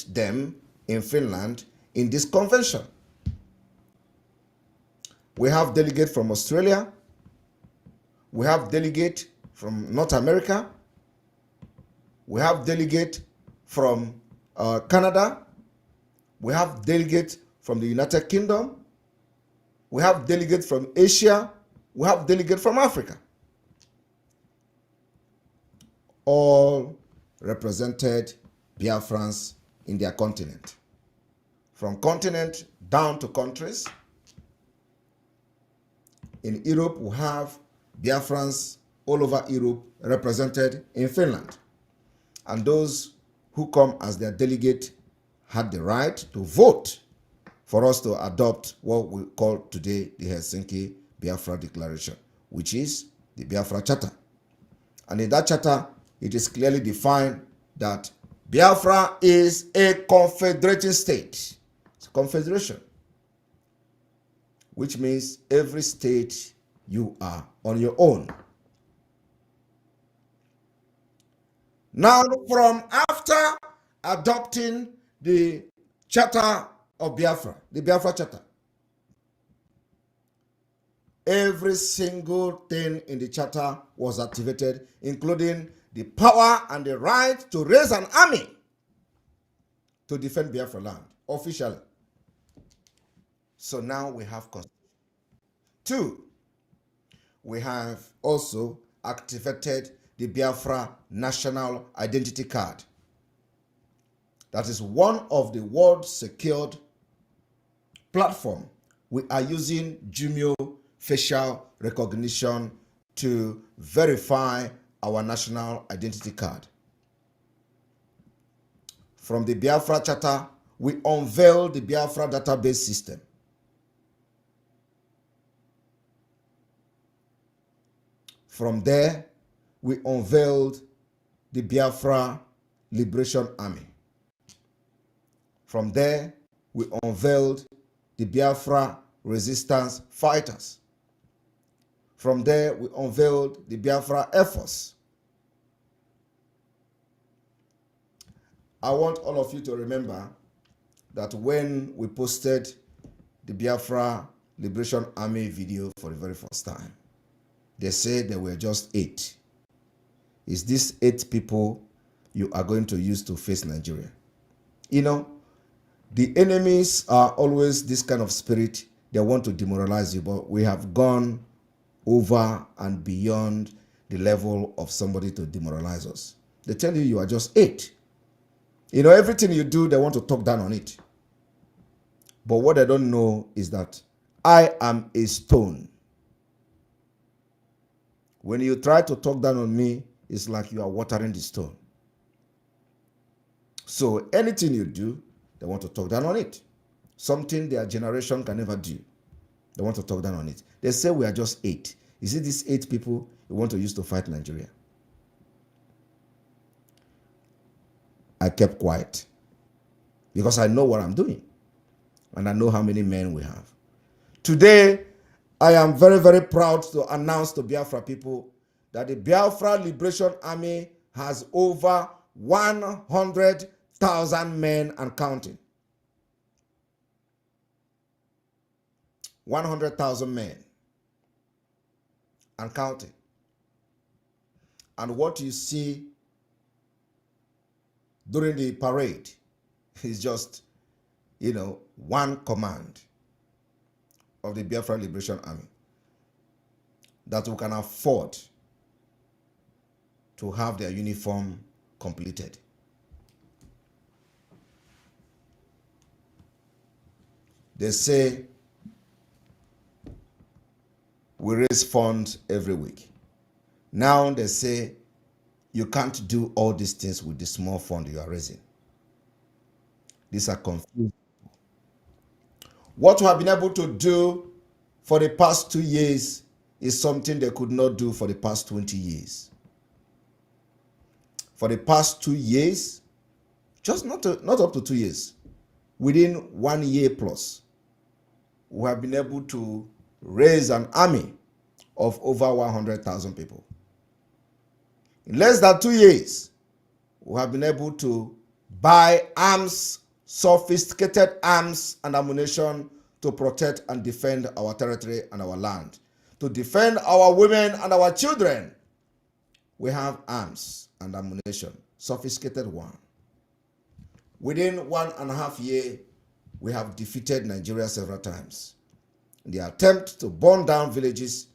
them in Finland in this convention. We have delegates from Australia. We have delegates from North America. We have delegates from Canada. We have delegates from the United Kingdom. We have delegates from Asia. We have delegates from Africa. All represented Biafrans in their continent. From continent down to countries. In Europe, we have Biafrans all over Europe represented in Finland. And those who come as their delegate had the right to vote for us to adopt what we call today the Helsinki Biafra Declaration, which is the Biafra Charter. And in that charter, it is clearly defined that Biafra is a confederating state. It's a confederation, which means every state you are on your own. Now, from after adopting the Charter of Biafra, the Biafra Charter, every single thing in the charter was activated, including the power and the right to raise an army to defend Biafra land officially. So now we have Constitution. 2, we have also activated the Biafra National Identity Card. That is one of the world secured platform. We are using Jumio facial recognition to verify our national identity card. From the Biafra Charter, we unveiled the Biafra database system. From there, we unveiled the Biafra Liberation Army. From there, we unveiled the Biafra Resistance Fighters. From there, we unveiled the Biafra Air Force. I want all of you to remember that when we posted the Biafra Liberation Army video for the very first time, they said there were just 8. Is this 8 people you are going to use to face Nigeria? You know, the enemies are always this kind of spirit. They want to demoralize you, but we have gone over and beyond the level of somebody to demoralize us. They tell you you are just 8. You know, everything you do, they want to talk down on it. But what they don't know is that I am a stone. When you try to talk down on me, it's like you are watering the stone. So anything you do, they want to talk down on it. Something their generation can never do. They want to talk down on it. They say we are just 8. Is it these 8 people you want to use to fight Nigeria? I kept quiet because I know what I'm doing and I know how many men we have. Today, I am very, very proud to announce to Biafra people that the Biafra Liberation Army has over 100,000 men and counting. 100,000 men and counting. And what you see during the parade is just, you know, one command of the Biafra Liberation Army that we can afford to have their uniform completed. They say we raise funds every week. Now they say you can't do all these things with the small fund you are raising. These are confused. What we have been able to do for the past 2 years is something they could not do for the past 20 years. For the past 2 years, just not up to 2 years, within 1 year plus, we have been able to raise an army of over 100,000 people. In less than 2 years, we have been able to buy arms, sophisticated arms and ammunition to protect and defend our territory and our land, to defend our women and our children. We have arms and ammunition, sophisticated one. Within 1.5 years, we have defeated Nigeria several times in the attempt to burn down villages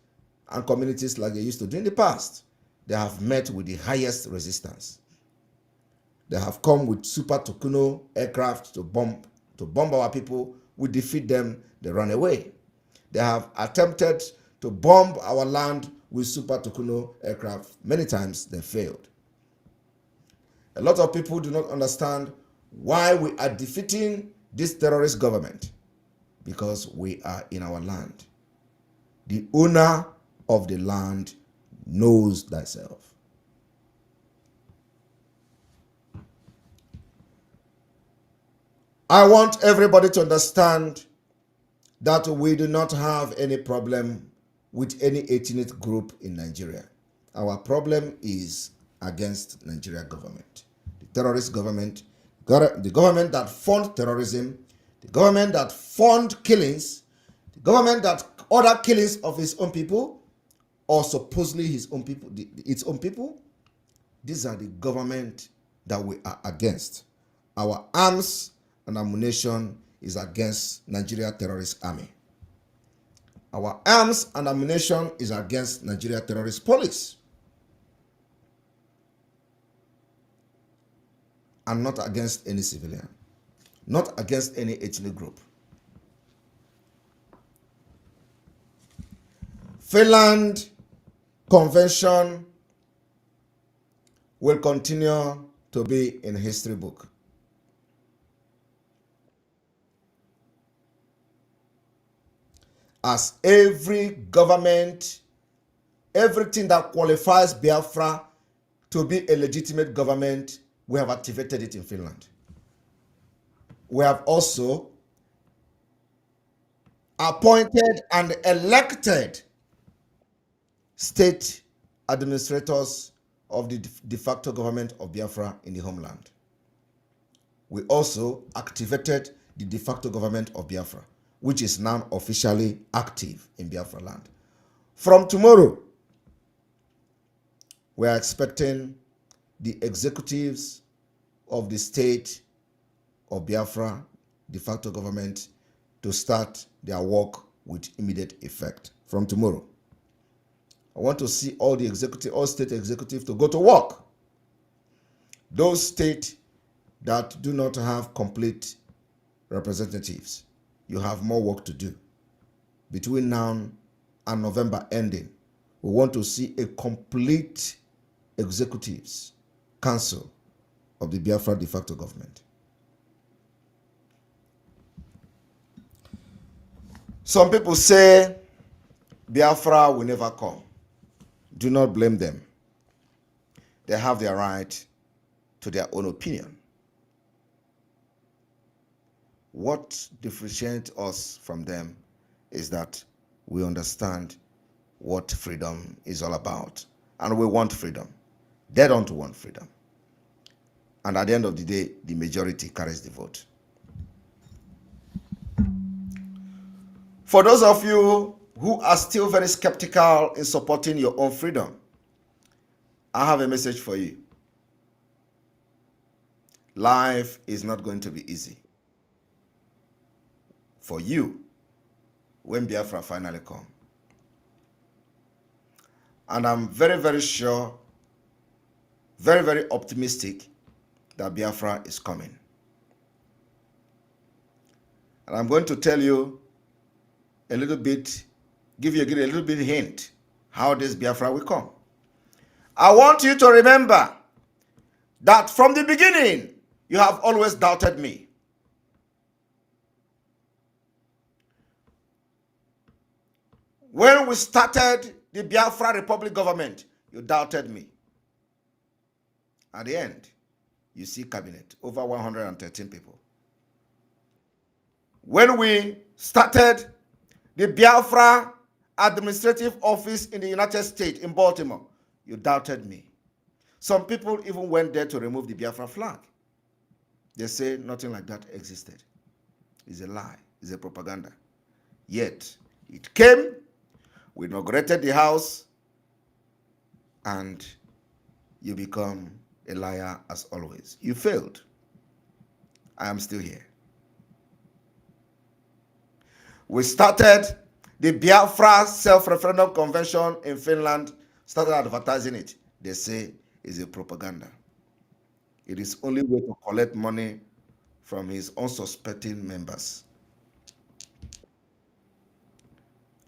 and communities like they used to do in the past. They have met with the highest resistance. They have come with Super Tucano aircraft to bomb our people. We defeat them, they run away. They have attempted to bomb our land with Super Tucano aircraft. Many times they failed. A lot of people do not understand why we are defeating this terrorist government, because we are in our land. The owner of the land knows thyself. I want everybody to understand that we do not have any problem with any ethnic group in Nigeria. Our problem is against Nigeria government, the terrorist government, the government that fund terrorism, the government that fund killings, the government that order killings of his own people, or supposedly his own people, its own people. These are the government that we are against. Our arms and ammunition is against Nigeria terrorist army. Our arms and ammunition is against Nigeria terrorist police, and not against any civilian, not against any ethnic group. Finland Convention will continue to be in history book. As every government, everything that qualifies Biafra to be a legitimate government, we have activated it in Finland. We have also appointed and elected state administrators of the de facto government of Biafra in the homeland. We also activated the de facto government of Biafra, which is now officially active in Biafra land. From tomorrow, we are expecting the executives of the state of Biafra, de facto government, to start their work with immediate effect from tomorrow. I want to see all state executives to go to work. Those states that do not have complete representatives, you have more work to do. Between now and November ending, we want to see a complete executives council of the Biafra de facto government. Some people say Biafra will never come. Do not blame them. They have their right to their own opinion. What differentiates us from them is that we understand what freedom is all about, and we want freedom. They don't want freedom. And at the end of the day, the majority carries the vote. For those of you who are still very skeptical in supporting your own freedom, I have a message for you. Life is not going to be easy for you when Biafra finally comes. And I'm very, very sure, very, very optimistic that Biafra is coming. And I'm going to tell you a little bit, give you a little bit hint how this Biafra will come. I want you to remember that from the beginning, you have always doubted me. When we started the Biafra Republic government, you doubted me. At the end, you see cabinet, over 113 people. When we started the Biafra administrative office in the United States in Baltimore, you doubted me. Some people even went there to remove the Biafra flag. They say nothing like that existed. It's a lie. It's a propaganda. Yet, it came, we inaugurated the house, and you become a liar as always. You failed. I am still here. We started the Biafra self-referendum convention in Finland, started advertising it. They say it's a propaganda. It is only way to collect money from his unsuspecting members.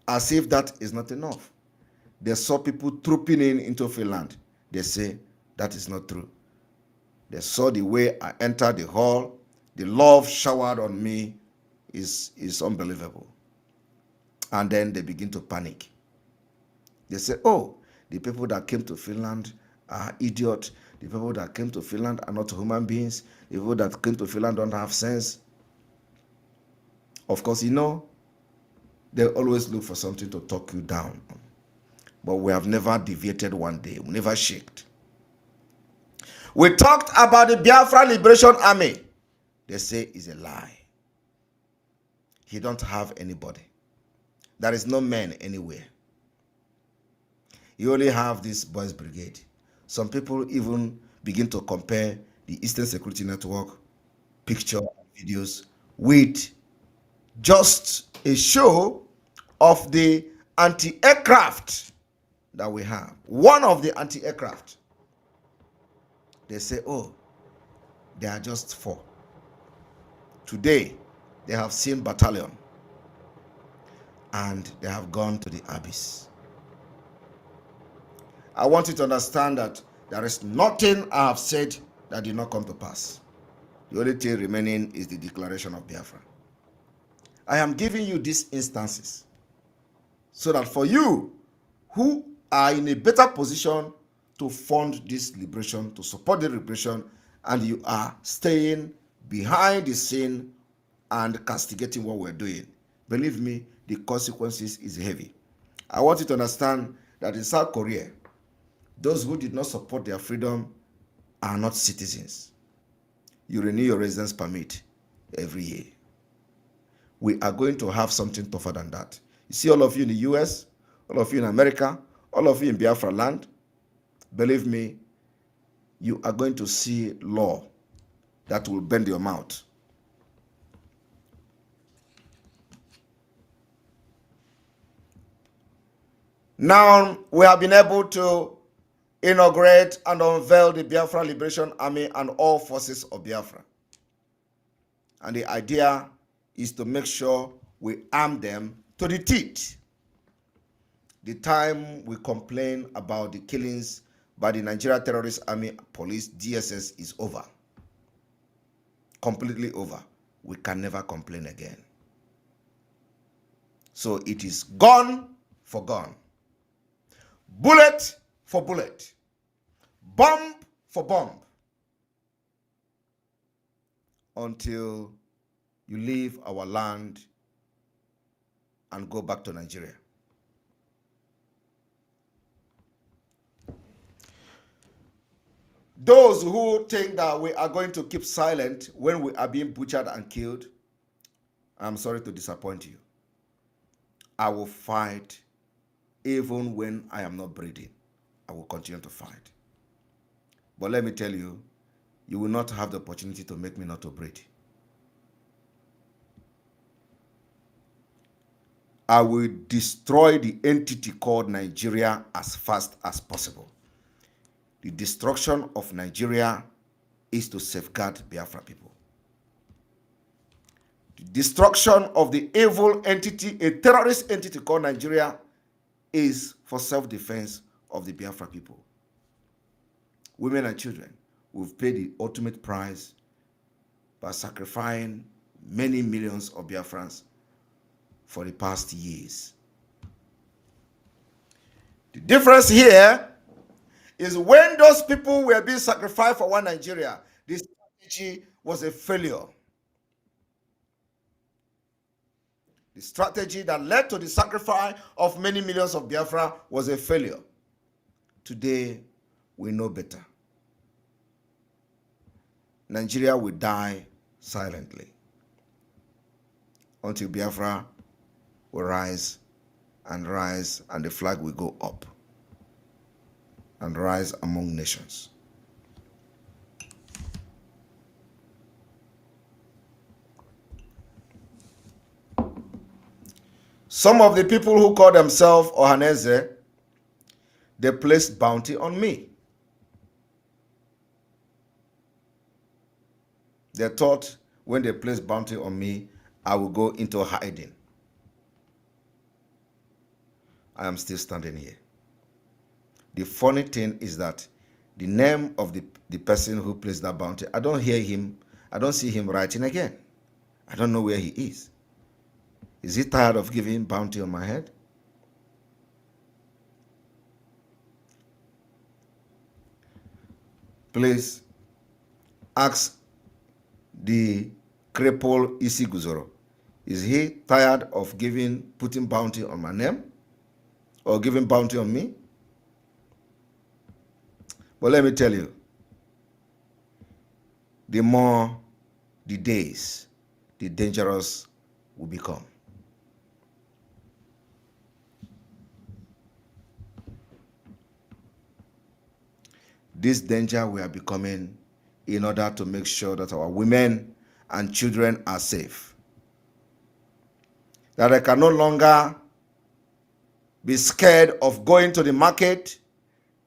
As if that is not enough. They saw people trooping into Finland. They say that is not true. They saw the way I entered the hall. The love showered on me is unbelievable. And then they begin to panic. They say, oh, the people that came to Finland are idiots. The people that came to Finland are not human beings. The people that came to Finland don't have sense. Of course, you know, they always look for something to talk you down. But we have never deviated one day. We never shaked. We talked about the Biafra Liberation Army. They say it's a lie. He don't have anybody. There is no man anywhere. You only have this boys brigade. Some people even begin to compare the Eastern Security Network picture and videos with just a show of the anti-aircraft that we have. One of the anti-aircraft. They say, oh, they are just 4. Today, they have seen battalion and they have gone to the abyss. I want you to understand that there is nothing I have said that did not come to pass. The only thing remaining is the declaration of Biafra. I am giving you these instances so that for you who are in a better position to fund this liberation, to support the liberation, and you are staying behind the scene and castigating what we're doing, believe me, the consequences is heavy. I want you to understand that in South Korea, those who did not support their freedom are not citizens. You renew your residence permit every year. We are going to have something tougher than that. You see all of you in the US, all of you in America, all of you in Biafra land, believe me, you are going to see law that will bend your mouth. Now, we have been able to inaugurate and unveil the Biafra Liberation Army and all forces of Biafra. And the idea is to make sure we arm them to the teeth. The time we complain about the killings by the Nigeria Terrorist Army Police, DSS, is over. Completely over. We can never complain again. So it is gun for gun. Bullet for bullet. Bomb for bomb. Until you leave our land and go back to Nigeria. Those who think that we are going to keep silent when we are being butchered and killed, I'm sorry to disappoint you. I will fight even when I am not breathing. I will continue to fight. But let me tell you, you will not have the opportunity to make me not to breathe. I will destroy the entity called Nigeria as fast as possible. The destruction of Nigeria is to safeguard Biafra people. The destruction of the evil entity, a terrorist entity called Nigeria, is for self-defense of the Biafra people. Women and children will pay the ultimate price by sacrificing many millions of Biafrans for the past years. The difference here is when those people were being sacrificed for one Nigeria, this strategy was a failure. The strategy that led to the sacrifice of many millions of Biafra was a failure. Today, we know better. Nigeria will die silently until Biafra will rise, and the flag will go up and rise among nations. Some of the people who call themselves Ohaneze, they placed bounty on me. They thought when they placed bounty on me, I will go into hiding. I am still standing here. The funny thing is that the name of the person who placed that bounty, I don't hear him, I don't see him writing again. I don't know where he is. Is he tired of giving bounty on my head? Please ask the cripple Isi Guzoro. Is he tired of putting bounty on my name? Or giving bounty on me? But let me tell you, the more the days, the dangerous will become. This danger we are becoming in order to make sure that our women and children are safe. That they can no longer be scared of going to the market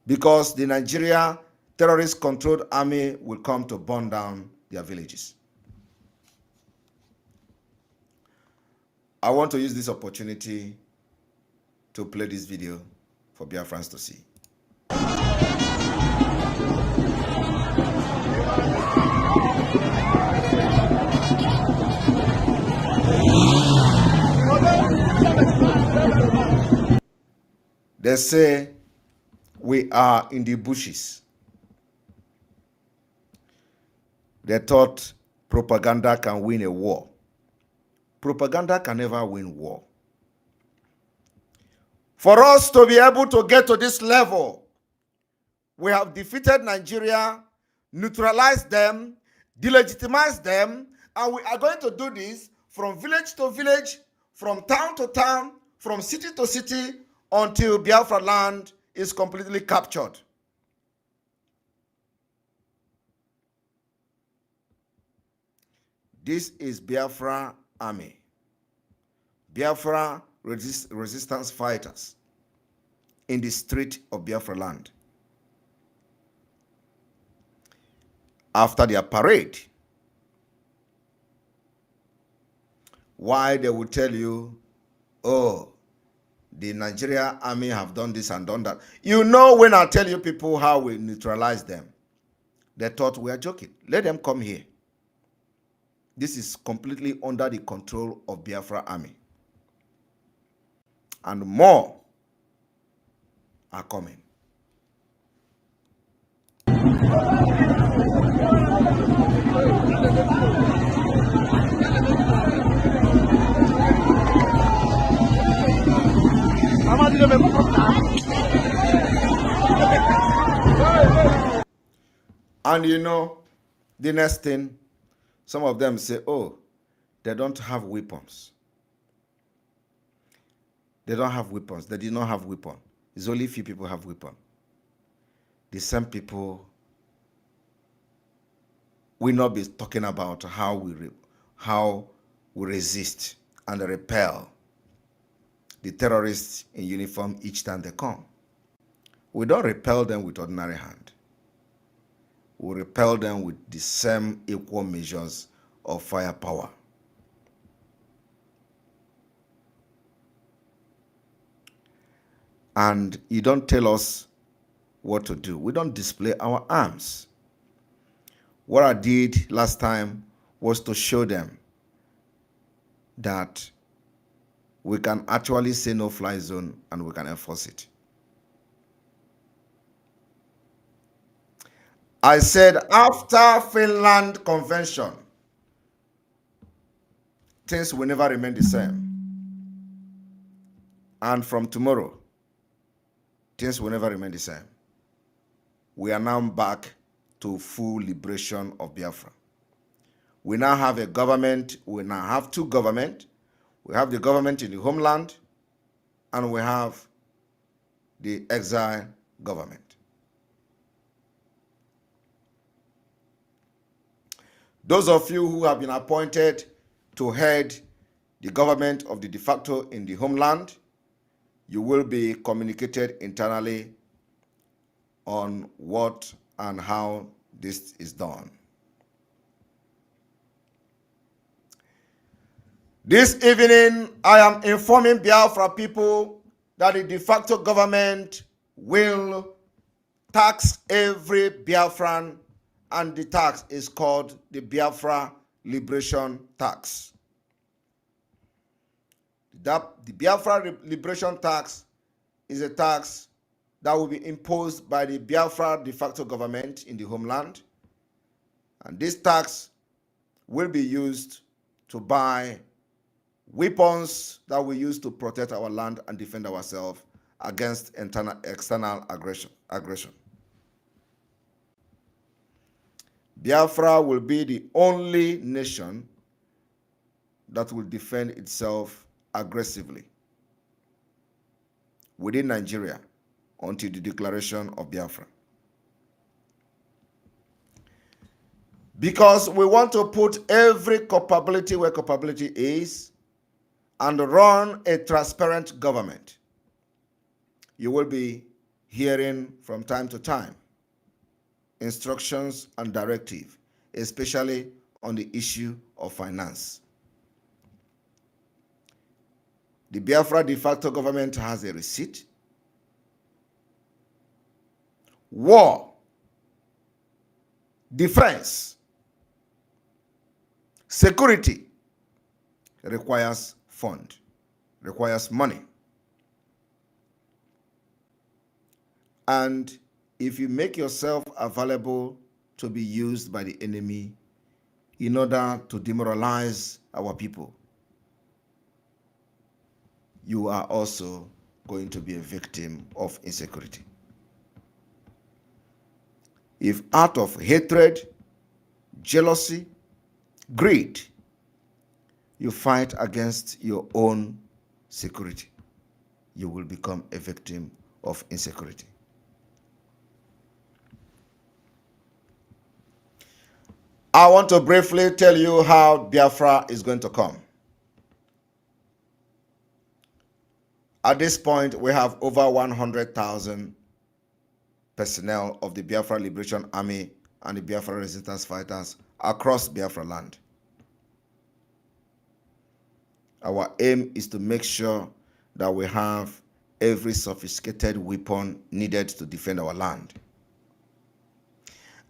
because the Nigeria terrorist-controlled army will come to burn down their villages. I want to use this opportunity to play this video for BIAFRANS to see. They say we are in the bushes. They thought propaganda can win a war. Propaganda can never win war. For us to be able to get to this level, we have defeated Nigeria, neutralized them, delegitimized them, and we are going to do this from village to village, from town to town, from city to city, until Biafra land is completely captured. This is Biafra army. Biafra resistance fighters in the street of Biafra land. After their parade, why they will tell you, oh, the Nigeria army have done this and done that. You know, when I tell you people how we neutralize them, they thought we are joking. Let them come here. This is completely under the control of Biafra army. And more are coming. And you know, the next thing, some of them say, oh, they don't have weapons. They don't have weapons. They did not have weapons. It's only few people have weapons. The same people will not be talking about how we resist and repel the terrorists in uniform each time they come. We don't repel them with ordinary hand. We repel them with the same equal measures of firepower. And you don't tell us what to do. We don't display our arms. What I did last time was to show them that we can actually say no-fly zone and we can enforce it. I said after Finland Convention, things will never remain the same. And from tomorrow, things will never remain the same. We are now back to full liberation of Biafra. We now have a government, we now have two governments. We have the government in the homeland, and we have the exile government. Those of you who have been appointed to head the government of the de facto in the homeland, you will be communicated internally on what and how this is done. This evening, I am informing Biafra people that the de facto government will tax every Biafran, and the tax is called the Biafra Liberation Tax. The Biafra Liberation Tax is a tax that will be imposed by the Biafra de facto government in the homeland, and this tax will be used to buy weapons that we use to protect our land and defend ourselves against external aggression. Biafra will be the only nation that will defend itself aggressively within Nigeria until the declaration of Biafra. Because we want to put every culpability where culpability is and run a transparent government. You will be hearing from time to time instructions and directives, especially on the issue of finance. The Biafra de facto government has a receipt. War, defense, security requires fund, requires money. And if you make yourself available to be used by the enemy in order to demoralize our people, you are also going to be a victim of insecurity. If out of hatred, jealousy, greed, you fight against your own security, you will become a victim of insecurity. I want to briefly tell you how Biafra is going to come. At this point, we have over 100,000 personnel of the Biafra Liberation Army and the Biafra resistance fighters across Biafra land. Our aim is to make sure that we have every sophisticated weapon needed to defend our land.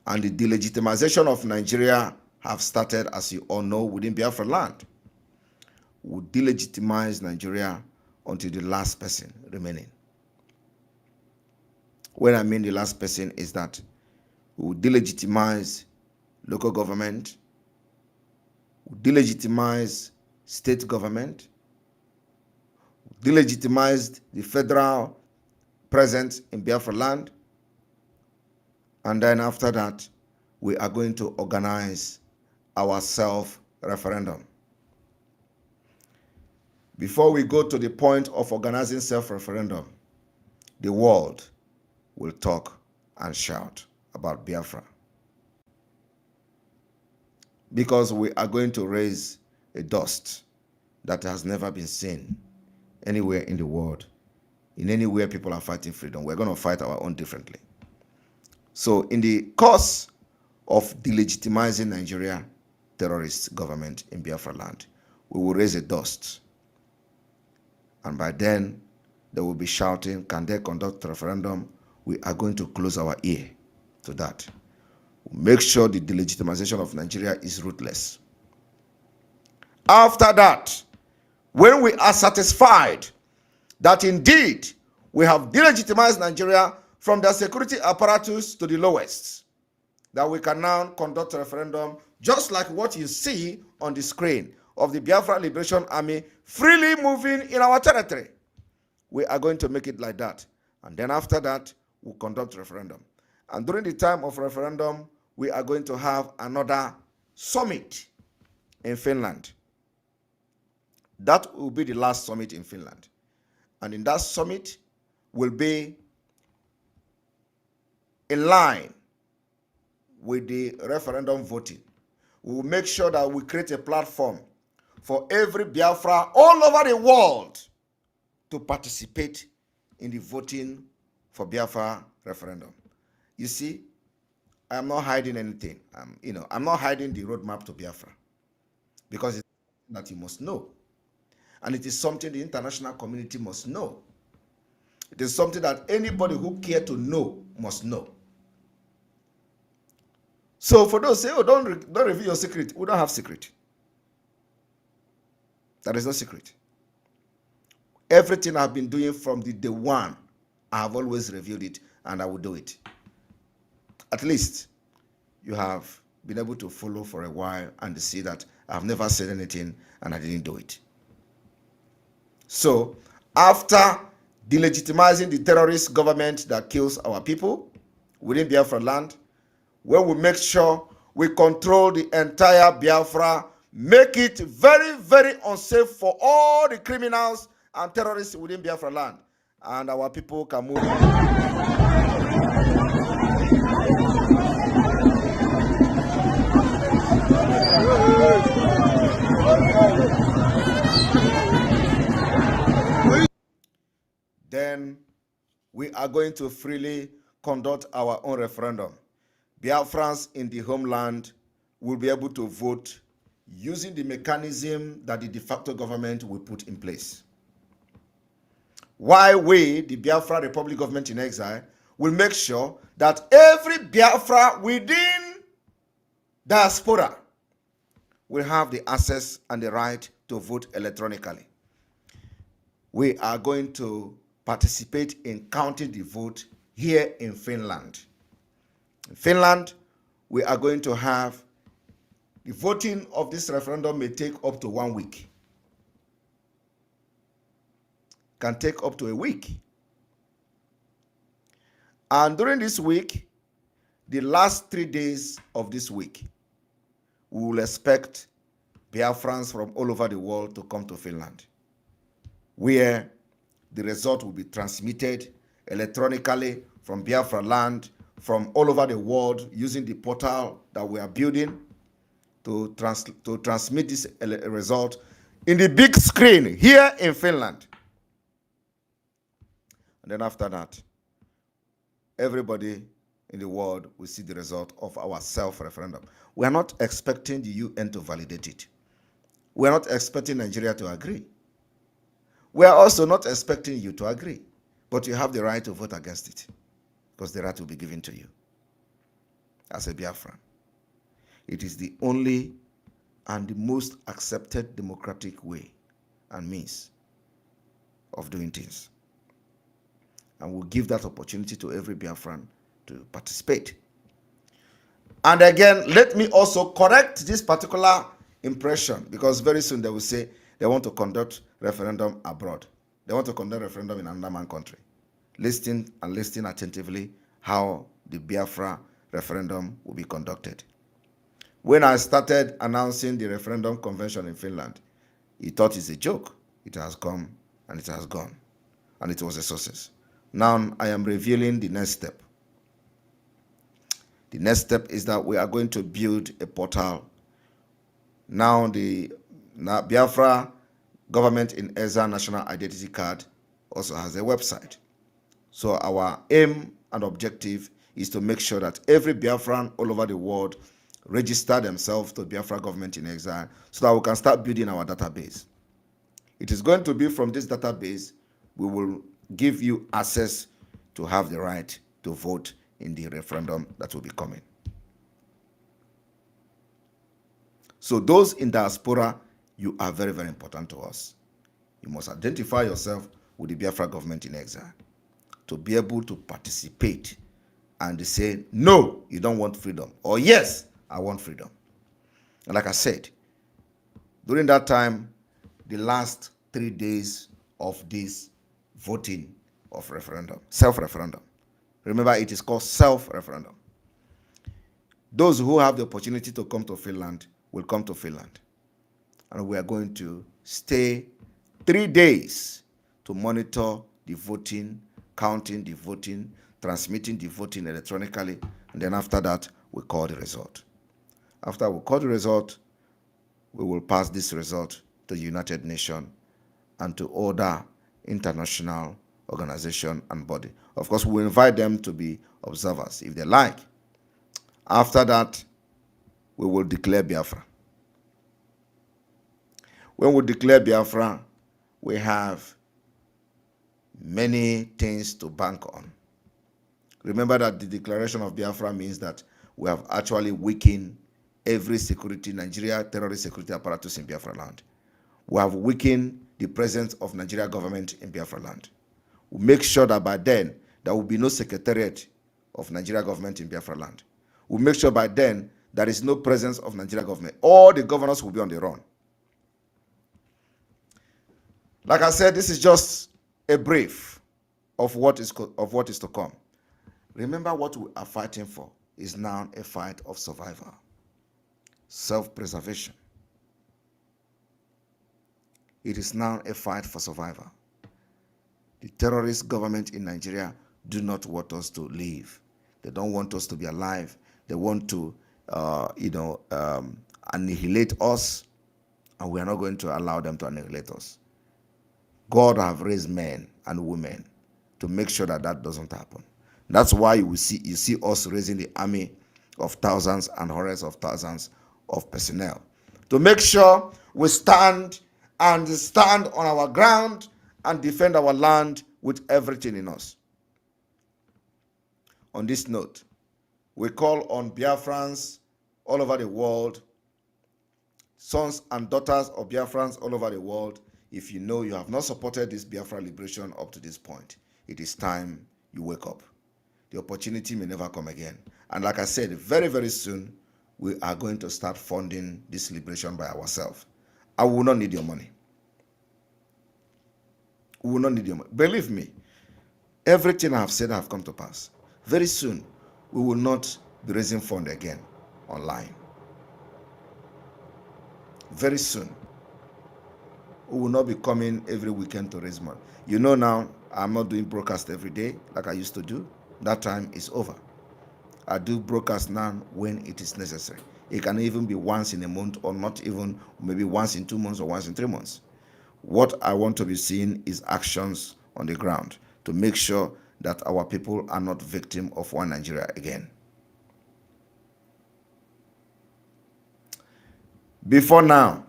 And the delegitimization of Nigeria have started, as you all know, within Biafra land. We delegitimize Nigeria until the last person remaining. When I mean the last person is that we will delegitimize local government, we delegitimize state government, delegitimize the federal presence in Biafra land, and then after that, we are going to organize our self-referendum. Before we go to the point of organizing self-referendum, the world will talk and shout about Biafra. Because we are going to raise a dust that has never been seen anywhere in the world. In anywhere people are fighting freedom, we're going to fight our own differently. So in the course of delegitimizing Nigeria terrorist government in Biafra land, we will raise a dust. And by then, they will be shouting, can they conduct a referendum? We are going to close our ear to that. Make sure the delegitimization of Nigeria is ruthless. After that, when we are satisfied that indeed we have delegitimized Nigeria from the security apparatus to the lowest, that we can now conduct a referendum just like what you see on the screen of the Biafra Liberation Army freely moving in our territory. We are going to make it like that. And then after that, we'll conduct a referendum. And during the time of referendum, we are going to have another summit in Finland. That will be the last summit in Finland. And in that summit will be in line with the referendum voting. We will make sure that we create a platform for every Biafra all over the world to participate in the voting for Biafra referendum. You see, I am not hiding anything. I'm not hiding the roadmap to Biafra, because it's something that you must know. And it is something the international community must know. It is something that anybody who cares to know must know. So for those who say, oh, don't reveal your secret, we don't have secret. There is no secret. Everything I've been doing from the day one, I have always revealed it, and I will do it. At least you have been able to follow for a while and see that I've never said anything and I didn't do it. So after delegitimizing the terrorist government that kills our people within Biafra land, where we make sure we control the entire Biafra, make it very, very unsafe for all the criminals and terrorists within Biafra land, and our people can move. Then we are going to freely conduct our own referendum. Biafrans in the homeland will be able to vote using the mechanism that the de facto government will put in place. While we, the Biafra Republic government in exile, will make sure that every Biafra within diaspora will have the access and the right to vote electronically. We are going to participate in counting the vote here in Finland. In Finland, we are going to have the voting of this referendum may take up to 1 week. Can take up to a week. And during this week, the last 3 days of this week, we will expect Biafrans from all over the world to come to Finland, where the result will be transmitted electronically from Biafra land, from all over the world, using the portal that we are building to transmit this result in the big screen here in Finland. And then after that, everybody in the world will see the result of our self-referendum. We are not expecting the UN to validate it. We are not expecting Nigeria to agree. We are also not expecting you to agree. But you have the right to vote against it, because the right will be given to you as a Biafran. It is the only and the most accepted democratic way and means of doing things. And we'll give that opportunity to every Biafran to participate. And again, let me also correct this particular impression, because very soon they will say they want to conduct referendum abroad. They want to conduct referendum in another man country. Listen attentively how the Biafra referendum will be conducted. When I started announcing the referendum convention in Finland, he thought it's a joke. It has come and it has gone. And it was a success. Now I am revealing the next step. The next step is that we are going to build a portal. Now the Biafra government in exile national identity card also has a website. So our aim and objective is to make sure that every Biafran all over the world register themselves to Biafra government in exile, so that we can start building our database. It is going to be from this database we will give you access to have the right to vote in the referendum that will be coming. So those in diaspora, you are very, very important to us. You must identify yourself with the Biafra government in exile to be able to participate and say, no, you don't want freedom, or yes, I want freedom. And like I said, during that time, the last 3 days of this voting of referendum, self-referendum. Remember, it is called self-referendum. Those who have the opportunity to come to Finland will come to Finland. And we are going to stay 3 days to monitor the voting, counting the voting, transmitting the voting electronically, and then after that, we call the result. After we call the result, we will pass this result to the United Nations and to other international organization and body. Of course, we will invite them to be observers if they like. After that, we will declare Biafra. When we declare Biafra, we have many things to bank on. Remember that the declaration of Biafra means that we have actually weakened every security, Nigeria terrorist security apparatus in Biafra land. We have weakened the presence of Nigeria government in Biafra land. We make sure that by then, there will be no secretariat of Nigeria government in Biafra land. We make sure by then, there is no presence of Nigeria government. All the governors will be on the run. Like I said, this is just a brief of what is to come. Remember, what we are fighting for is now a fight of survival, self-preservation. It is now a fight for survival. The terrorist government in Nigeria do not want us to live. They don't want us to be alive. They want to, annihilate us, and we are not going to allow them to annihilate us. God have raised men and women to make sure that that doesn't happen. That's why you see us raising the army of thousands and hundreds of thousands of personnel to make sure we stand on our ground and defend our land with everything in us. On this note, we call on Biafrans all over the world, sons and daughters of Biafrans all over the world. If you know you have not supported this Biafra liberation up to this point, it is time you wake up. The opportunity may never come again. And like I said, very, very soon, we are going to start funding this liberation by ourselves. I will not need your money. We will not need your money. Believe me, everything I have said have come to pass. Very soon, we will not be raising funds again online. Very soon, we will not be coming every weekend to raise money. You know now, I'm not doing broadcast every day like I used to do. That time is over. I do broadcast now when it is necessary. It can even be once in a month, or not even, maybe once in 2 months or once in 3 months. What I want to be seeing is actions on the ground to make sure that our people are not victim of one Nigeria again. Before now,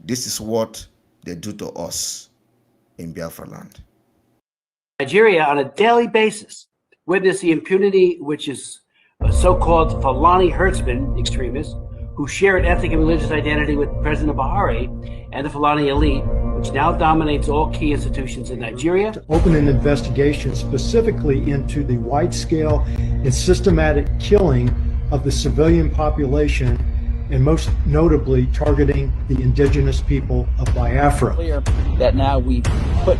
this is what they do to us in Biafra land. Nigeria, on a daily basis, witness the impunity which is so-called Fulani herdsmen extremists who share an ethnic and religious identity with President Buhari and the Fulani elite, which now dominates all key institutions in Nigeria. To open an investigation specifically into the wide-scale and systematic killing of the civilian population, and most notably targeting the indigenous people of Biafra. Clear that now we put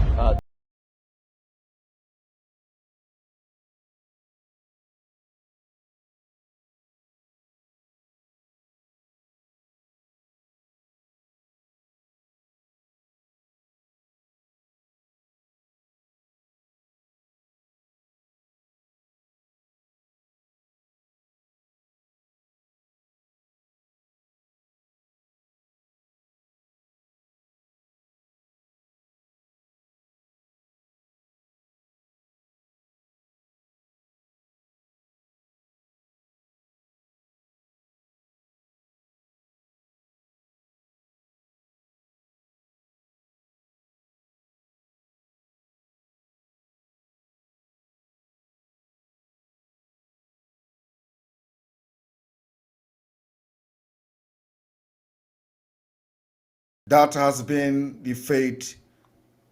That has been the fate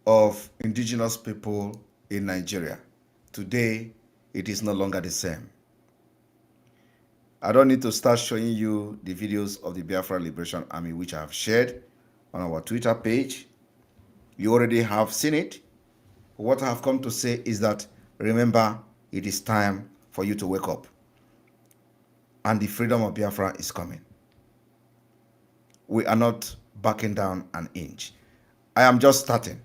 of indigenous people in Nigeria. Today, it is no longer the same. I don't need to start showing you the videos of the Biafra Liberation Army, which I have shared on our Twitter page. You already have seen it. What I have come to say is that, remember, it is time for you to wake up. and the freedom of Biafra is coming. We are not backing down an inch. I am just starting.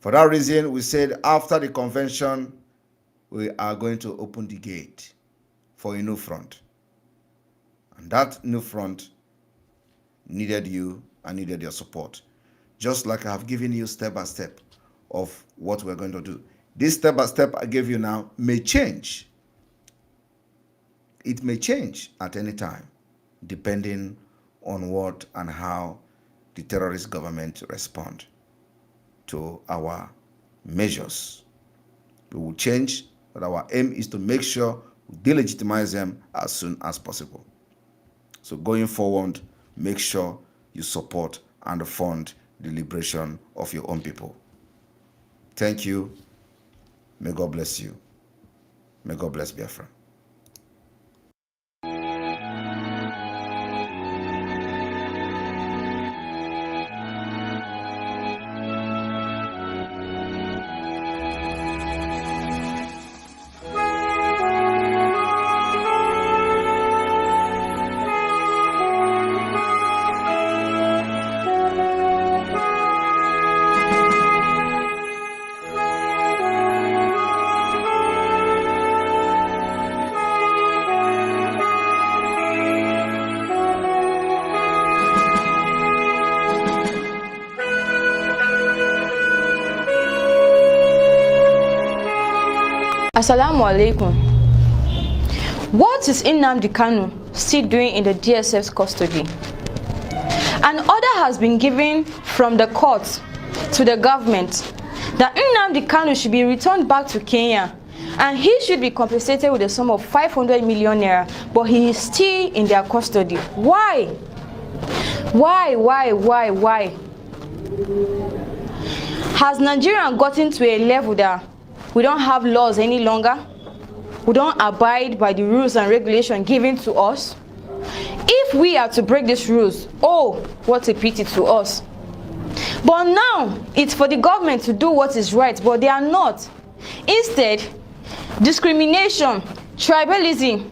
For that reason, we said after the convention, we are going to open the gate for a new front. And that new front needed you and needed your support. Just like I have given you step by step of what we're going to do. This step by step I gave you now may change. It may change at any time, depending on what and how the terrorist government respond to our measures. We will change, but our aim is to make sure we delegitimize them as soon as possible. So going forward, make sure you support and fund the liberation of your own people. Thank you. May God bless you. May God bless Biafra. Assalamu alaikum. What is Nnamdi Kanu still doing in the DSF's custody? An order has been given from the court to the government that Nnamdi Kanu should be returned back to Kenya and he should be compensated with a sum of 500 million naira, but he is still in their custody. Why? Why? Has Nigeria gotten to a level that we don't have laws any longer? We don't abide by the rules and regulations given to us? If we are to break these rules, oh, what a pity to us. But now, it's for the government to do what is right, but they are not. Instead, discrimination, tribalism,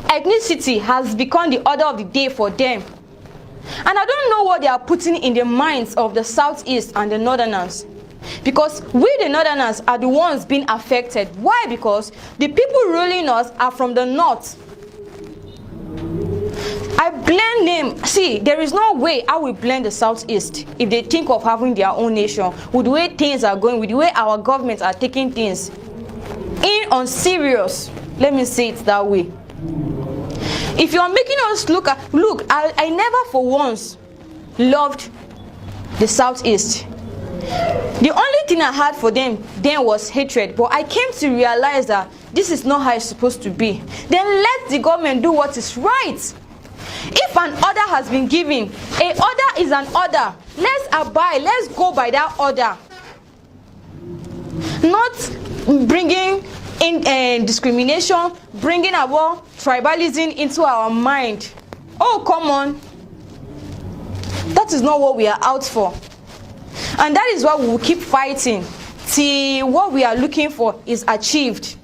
ethnicity has become the order of the day for them. And I don't know what they are putting in the minds of the Southeast and the Northerners. Because we, the Northerners, are the ones being affected. Why? Because the people ruling us are from the North. I blame them. See, there is no way I will blame the Southeast if they think of having their own nation, with the way things are going, with the way our governments are taking things in on serious. Let me say it that way. If you are making us look, I never for once loved the Southeast. The only thing I had for them then was hatred, but I came to realize that this is not how it's supposed to be. Then let the government do what is right. If an order has been given, an order is an order. Let's abide, let's go by that order. Not bringing in discrimination, bringing about tribalism into our mind. Oh, come on. That is not what we are out for. And that is why we will keep fighting till what we are looking for is achieved.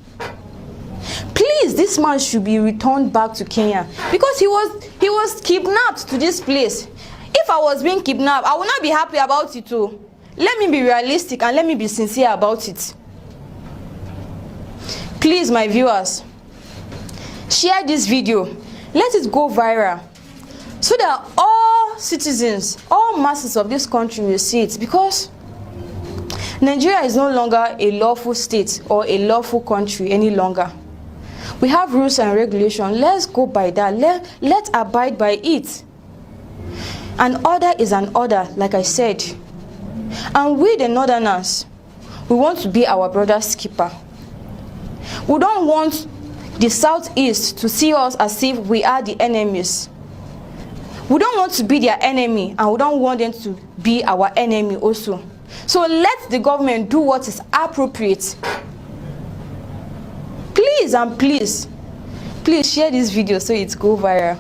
Please, this man should be returned back to Kenya because he was kidnapped to this place. If I was being kidnapped, I would not be happy about it too. Let me be realistic and let me be sincere about it. Please, my viewers, share this video. Let it go viral so that all citizens, all masses of this country will see it, because Nigeria is no longer a lawful state or a lawful country any longer. We have rules and regulations. Let's go by that. Let's abide by it. An order is an order, like I said. And we, the Northerners, we want to be our brother's keeper. We don't want the Southeast to see us as if we are the enemies. We don't want to be their enemy, and we don't want them to be our enemy also. So let the government do what is appropriate. Please and please share this video so it goes viral.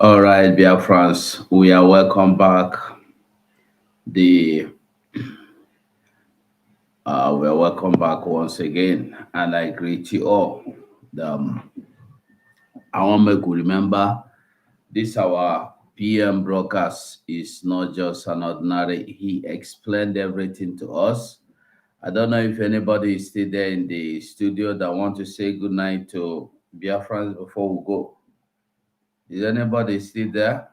All right, BIAFRANS, we are welcome back. The Well, welcome back once again, and I greet you all. I want to make you remember this our PM broadcast is not just an ordinary. He explained everything to us. I don't know if anybody is still there in the studio that want to say good night to BIAFRANS before we go. Is anybody still there?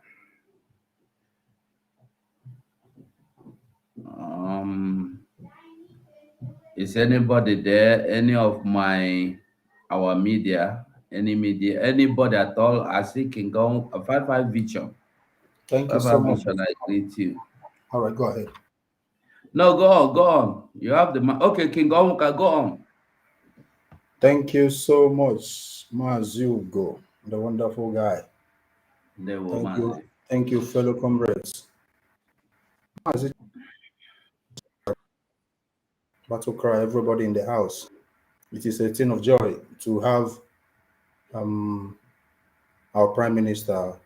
Is anybody there? Any of our media, anybody at all? I see can go a 5-5 vision. Thank you so much. I greet you. All right, go ahead. No, go on. You have the okay, King Onwuka, go on. Thank you so much, Mazugo, the wonderful guy. Thank you, fellow comrades. Battle cry, everybody in the house. It is a thing of joy to have our Prime Minister,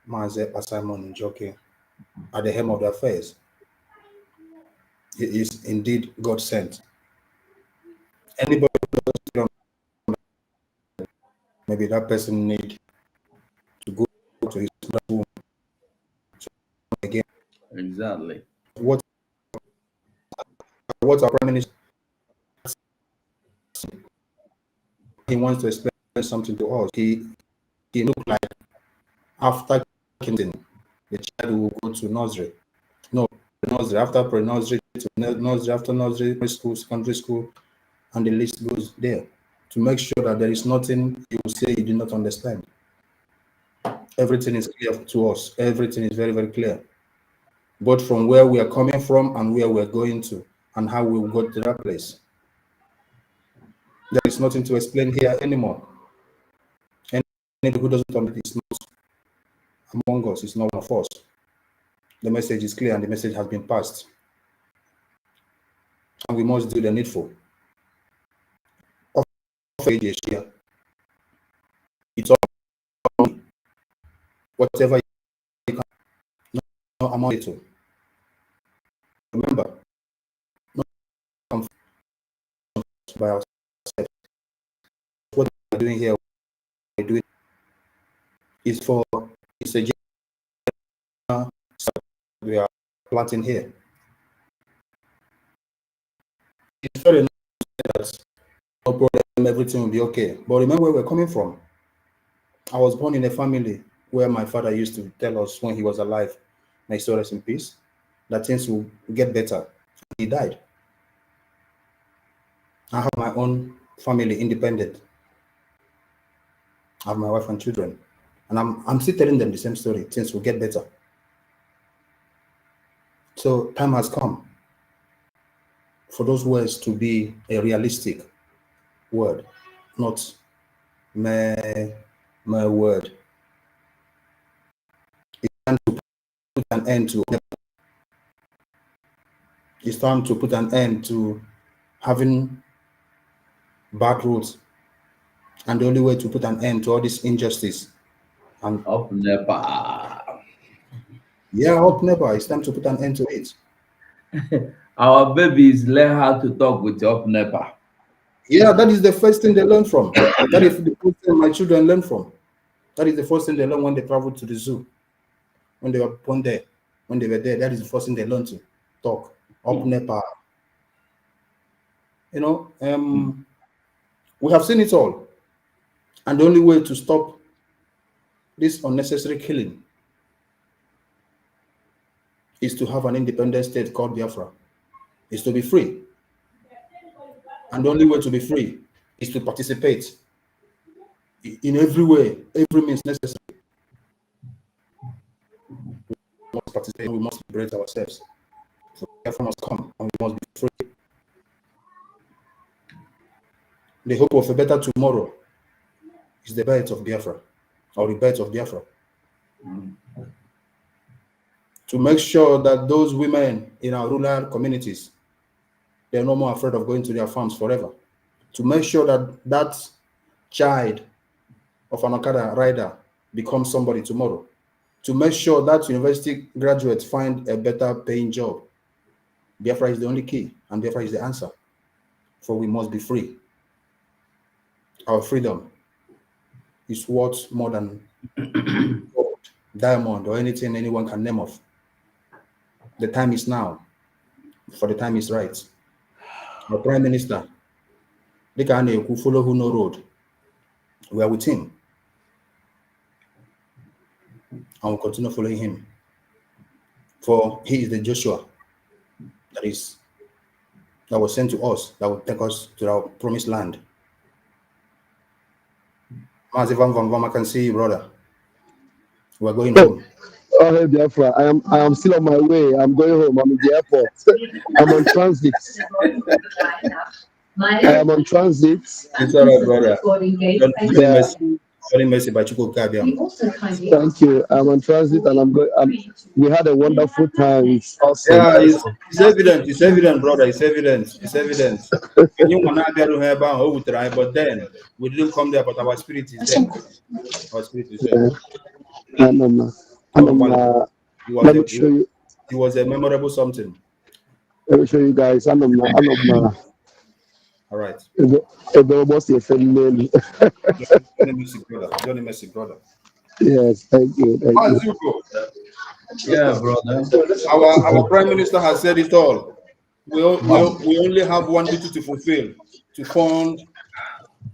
Maze Simon Njoke, at the helm of the affairs. He is indeed God sent. Anybody, maybe that person need to go to his room again. Exactly. What our Prime Minister, he wants to explain something to us. He looked like after kindergarten, the child will go to nursery. No, nursery, after pre-nursery to nursery, after nursery, primary school, secondary school, and the list goes there to make sure that there is nothing you will say you do not understand. Everything is clear to us. Everything is very, very clear. Both from where we are coming from and where we're going to and how we will go to that place. There is nothing to explain here anymore. Anybody who doesn't understand is not among us, is not one of us. The message is clear and the message has been passed. And we must do the needful. It's all whatever you can, no amount to. Remember, not come by ourselves. What we're doing here, we're doing is for it's a general we are planting here. It's fair enough that no problem, everything will be okay. But remember where we're coming from. I was born in a family where my father used to tell us when he was alive, may he rest in peace, that things will get better. He died. I have my own family, independent. I have my wife and children. And I'm still telling them the same story. Things will get better. So time has come for those words to be a realistic word, not my word. It's time to put an end to. It's time to put an end to having bad roads, and the only way to put an end to all this injustice and up NEPA. Yeah, up NEPA. It's time to put an end to it. Our babies learn how to talk with up NEPA. Yeah, that is the first thing they learn from. That is the first thing my children learn from. That is the first thing they learn when they travel to the zoo. When they were born there, when they were there, that is the first thing they learn to talk. Up NEPA. You know, we have seen it all. And the only way to stop this unnecessary killing is to have an independent state called Biafra. Is to be free. And the only way to be free is to participate in every way, every means necessary. We must participate, we must liberate ourselves. So Biafra must come and we must be free. The hope of a better tomorrow is the birth of Biafra, or the birth of Biafra. To make sure that those women in our rural communities, they're no more afraid of going to their farms forever. To make sure that that child of an Okada rider becomes somebody tomorrow. To make sure that university graduates find a better paying job. Biafra is the only key, and Biafra is the answer. For we must be free. Our freedom is worth more than gold, diamond, or anything anyone can name of. The time is now, for the time is right. Our Prime Minister, they can follow who no road. We are with him, and we'll continue following him. For he is the Joshua that was sent to us, that will take us to our promised land. Massive I can see you, brother. We're going home. Oh, hey, Biafra. I am still on my way. I'm going home. I'm in the airport. I'm on transit. I am on transit. It's all right, brother. Johnny Mercy by Chuko Kabiam. Thank you. I'm on transit and I'm going. We had a wonderful time. It's awesome. Yeah, it's evident. It's evident, brother. It's evident. It's evident. You want to be able to have but then we didn't come there, but our spirit is there. Our spirit is there. Let me show you. It was a memorable something. Let me show you guys. All right. Johnny Mercy, brother. Yes, thank you. Thank you. Yeah, brother. Our Prime Minister has said it all. We only have one duty to fulfill, to fund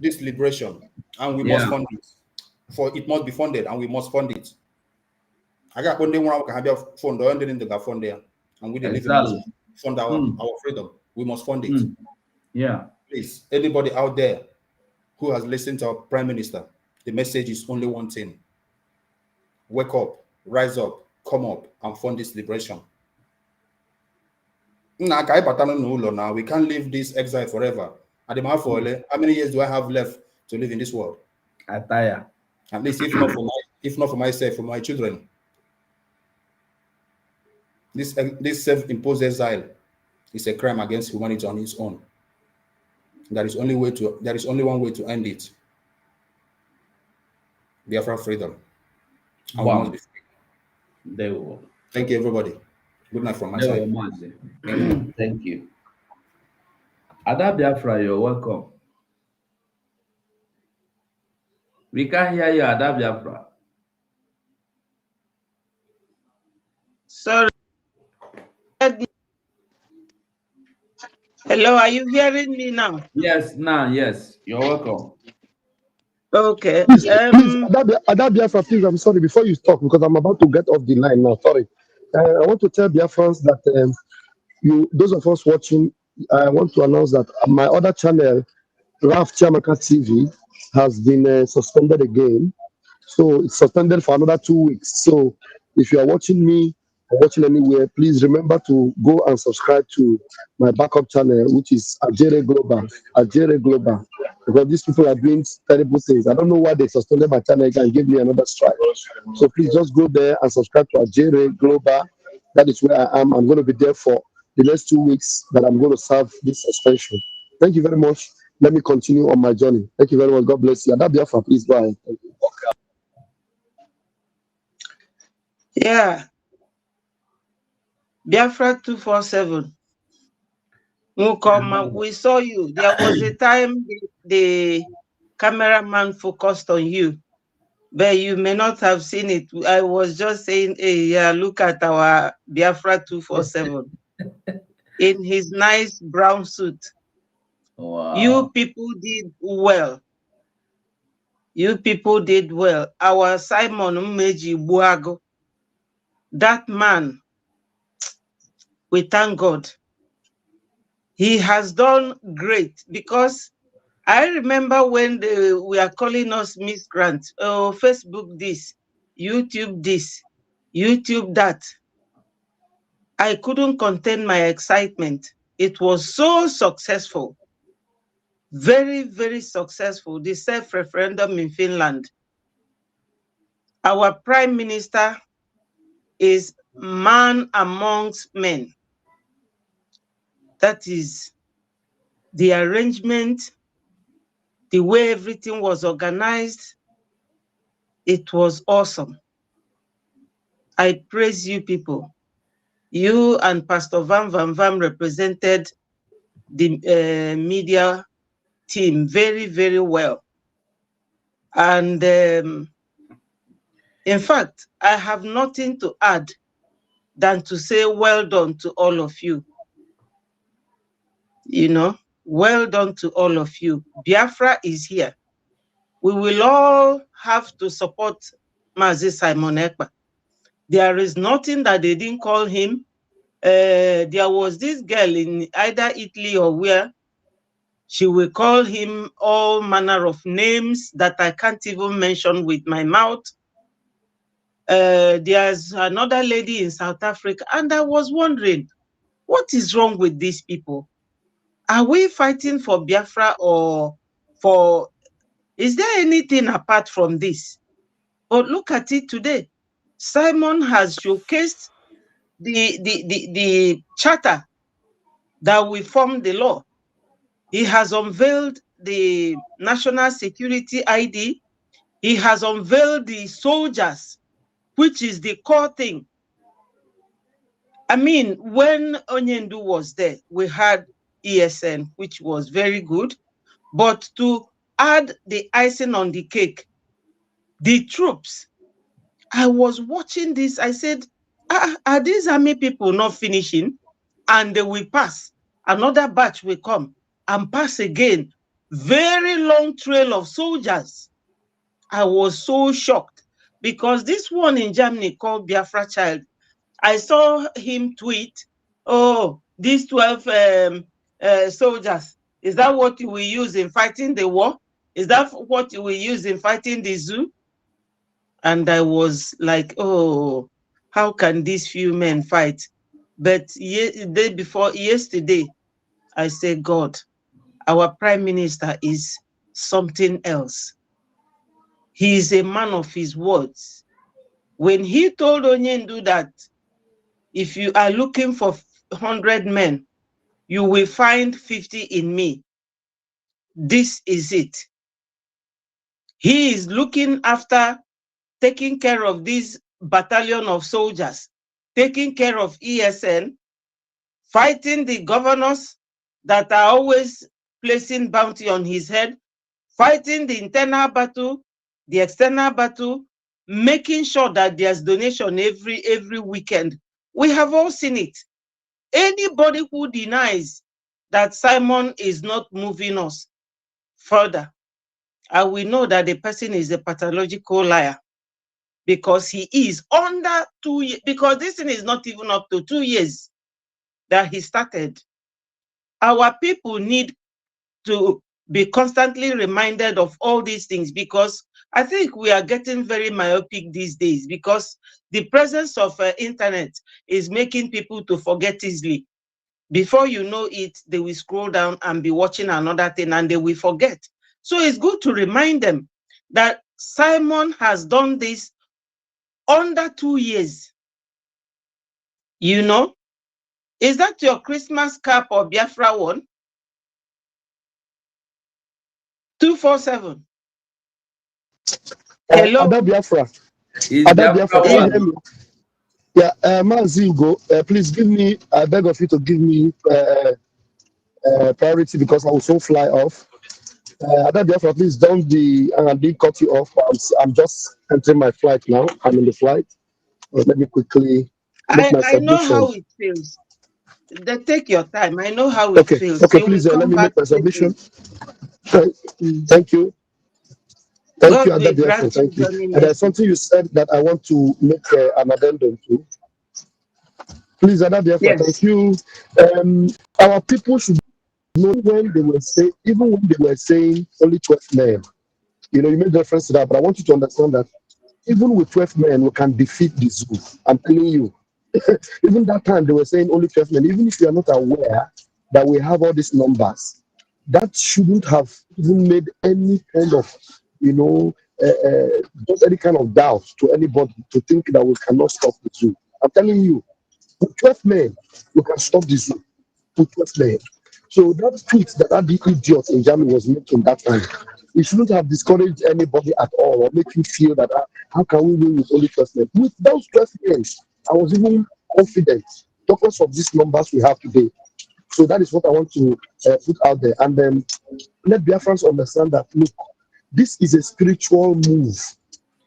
this liberation, and we must fund it. For it must be funded, and we must fund it. I got one day when I have fund or in the fund there, and we deliver fund our freedom. We must fund it. Yeah. Please, anybody out there who has listened to our Prime Minister, the message is only one thing: wake up, rise up, come up, and fund this liberation. Now we can't live this exile forever. How many years do I have left to live in this world? Ataya. At least if not for myself, for my children. This self-imposed exile is a crime against humanity on its own. There is only one way to end it. Biafra freedom. And we must be free. They will. Thank you, everybody. Good night from my side. Thank you. Ada Biafra, you're welcome. We can't hear you, Ada Biafra. Sorry. Hello, are you hearing me now? Yes, yes. You're welcome. Okay. Please, Ada Biafra, please, I'm sorry, before you talk, because I'm about to get off the line now. Sorry. I want to tell Biafrans that those of us watching, I want to announce that my other channel, Raf Chiamaka TV, has been suspended again. So it's suspended for another 2 weeks. So if you are watching me or watching anywhere, please remember to go and subscribe to my backup channel, which is Ajere Global. Ajere Global. Because these people are doing terrible things. I don't know why they suspended my channel and gave me another strike. So please just go there and subscribe to Ajere Global. That is where I am. I'm going to be there for the next 2 weeks that I'm going to serve this suspension. Thank you very much. Let me continue on my journey. Thank you very much. God bless you. Ada Biafra, please go ahead. Thank you. Yeah. Biafra 247. Mukoma, we saw you. There was a time the cameraman focused on you, but you may not have seen it. I was just saying, hey, yeah, look at our Biafra 247 in his nice brown suit. Wow. You people did well. You people did well. Our Simon Mmeji Buago, that man, we thank God. He has done great, because I remember when they were calling us miscreants. Oh, Facebook this, YouTube that. I couldn't contain my excitement. It was so successful. Very, very successful. The self-referendum in Finland. Our Prime Minister is man amongst men. That is the arrangement, the way everything was organized. It was awesome. I praise you people. You and Pastor Van represented the media team very, very well. And in fact, I have nothing to add than to say well done to all of you. You know, well done to all of you. Biafra is here. We will all have to support Mazi Simon Ekpa. There is nothing that they didn't call him. There was this girl in either Italy or where, she will call him all manner of names that I can't even mention with my mouth. There's another lady in South Africa, and I was wondering, what is wrong with these people? Are we fighting for Biafra or for, is there anything apart from this? But look at it today. Simon has showcased the charter that will form the law. He has unveiled the national security ID. He has unveiled the soldiers, which is the core thing. I mean, when Onyendu was there, we had ESN, which was very good. But to add the icing on the cake, the troops, I was watching this, I said, are these army people not finishing? And they will pass. Another batch will come and pass again. Very long trail of soldiers. I was so shocked because this one in Germany called Biafra Child, I saw him tweet, oh, these 12 soldiers, is that what you will use in fighting the war? Is that what you will use in fighting the zoo? And I was like, oh, how can these few men fight? But the day before yesterday, I said, God, our prime minister is something else. He is a man of his words. When he told Onyendu that if you are looking for 100 men, you will find 50 in me. This is it. He is looking after taking care of this battalion of soldiers, taking care of ESN, fighting the governors that are always placing bounty on his head, fighting the internal battle, the external battle, making sure that there's donation every weekend. We have all seen it. Anybody who denies that Simon is not moving us further, I will know that the person is a pathological liar, because he is under 2 years, because this thing is not even up to 2 years that he started. Our people need to be constantly reminded of all these things, because I think we are getting very myopic these days, because the presence of internet is making people to forget easily. Before you know it, they will scroll down and be watching another thing and they will forget. So it's good to remind them that Simon has done this under 2 years. You know, is that your Christmas cap or Biafra one? 247. Hello. Ada Biafra. Is Ada Biafra, can you hear one. me? Yeah, Mazingo, please give me, I beg of you to give me priority because I will soon fly off. Ada Biafra, please don't be, I didn't cut you off. I'm just entering my flight now. I'm in the flight. Let me quickly make my I know submission. how it feels. Take your time. I know how it feels. Okay, You please will let come me back make my submission. safely. Thank you. Thank God you, will Ada Biafra. grant you Thank you. journey And there's mercy. something you said that I want to make an addendum to. Please, Ada Biafra, Yes. thank you. Our people should know when they were saying, even when they were saying only 12 men, you know, you made reference to that, but I want you to understand that even with 12 men, we can defeat the zoo. I'm telling you. Even that time, they were saying only 12 men. Even if you are not aware that we have all these numbers, that shouldn't have even made any kind of, you know, just any kind of doubt to anybody to think that we cannot stop the zoo. I'm telling you, with 12 men, you can stop the zoo. With 12 men. So that tweet that the idiot in Germany was making that time, it shouldn't have discouraged anybody at all or make you feel that how can we win with only 12 men? With those 12 men, I was even confident importance of these numbers we have today. So that is what I want to put out there. And then let Biafrans understand that, look, this is a spiritual move.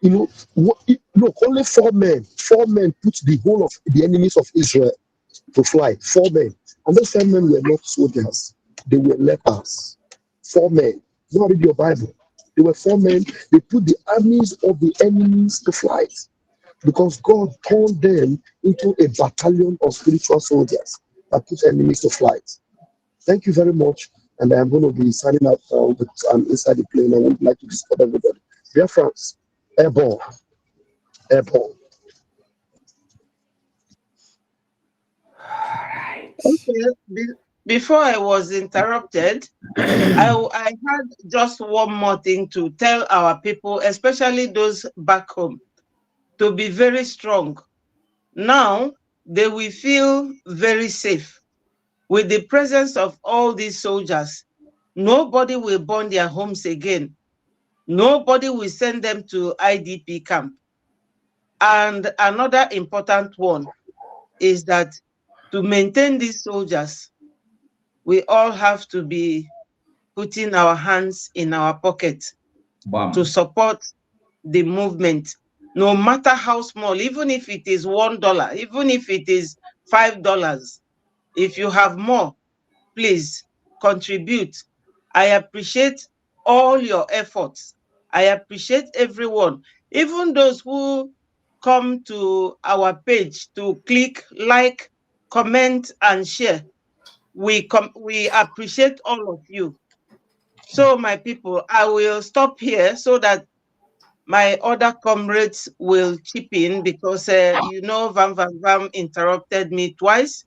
You know, look, only 4 men put the whole of the enemies of Israel to fly. 4 men. And those 4 men were not soldiers. They were lepers. 4 men. Now read your Bible. They were 4 men. They put the armies of the enemies to flight because God turned them into a battalion of spiritual soldiers that put enemies to flight. Thank you very much. And I am going to be signing out because I'm inside the plane. I would like to disturb everybody. Dear friends, airborne. Airborne. Okay. Before I was interrupted, I had just one more thing to tell our people, especially those back home, to be very strong. Now they will feel very safe with the presence of all these soldiers. Nobody will burn their homes again. Nobody will send them to IDP camp. And another important one is that to maintain these soldiers, we all have to be putting our hands in our pockets to support the movement, no matter how small, even if it is $1, even if it is $5. If you have more, please contribute. I appreciate all your efforts. I appreciate everyone, even those who come to our page to click, like, comment, and share. We appreciate all of you. So, my people, I will stop here so that my other comrades will chip in because, Vam interrupted me twice.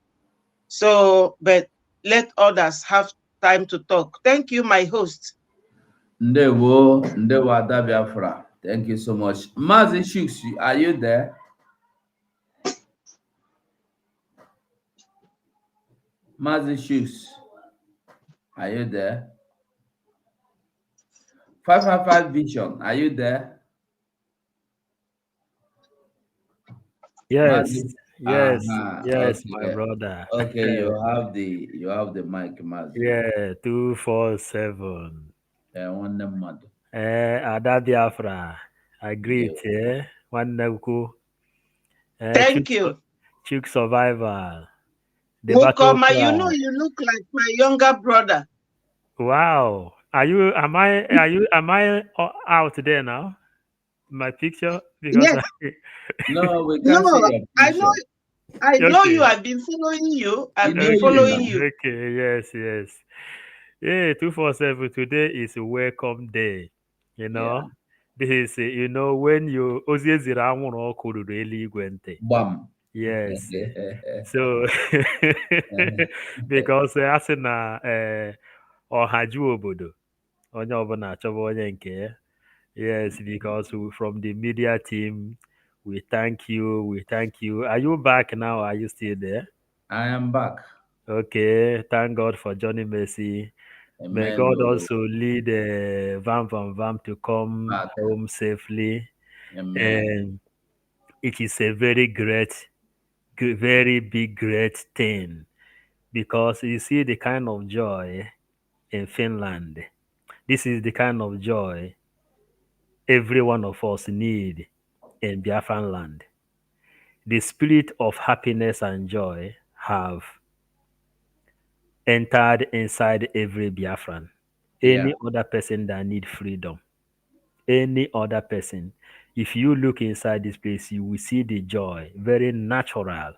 So, but let others have time to talk. Thank you, my host. Ndewo Ada Biafra. Thank you so much. Mazi Shuks, are you there? Mazi Shuks, are you there? 555 Vision, are you there? Yes, Mazi? yes, yes, Okay. my brother. Okay, you have the mic, Mazi. Yeah, 247. One mother. Ada Biafra. I greet, One Nebuku. Thank you. Chuk survival. The battle Mukoma, cry. you look like my younger brother. Wow. Am I out there now? My picture? Because Yes. No, we can't see your picture. I know Okay. you. I've been following you. I've been Okay. following you. Okay, yes. Yeah, 247. Today is a welcome day. You know, this is when you Bam. yes. So because asị na ọhaju obodo onye ọbụla achọba onye nke ya. Yes, because from the media team, we thank you. Are you back now? Are you still there? I am back. Okay, thank God for Johnny Mercy. Amen. May God also lead Vam to come back home safely. Amen. And it is a very great thing because you see the kind of joy in Finland. This is the kind of joy every one of us need in Biafran land. The spirit of happiness and joy have entered inside every Biafran. Any other person that need freedom, any other person, if you look inside this place, you will see the joy, very natural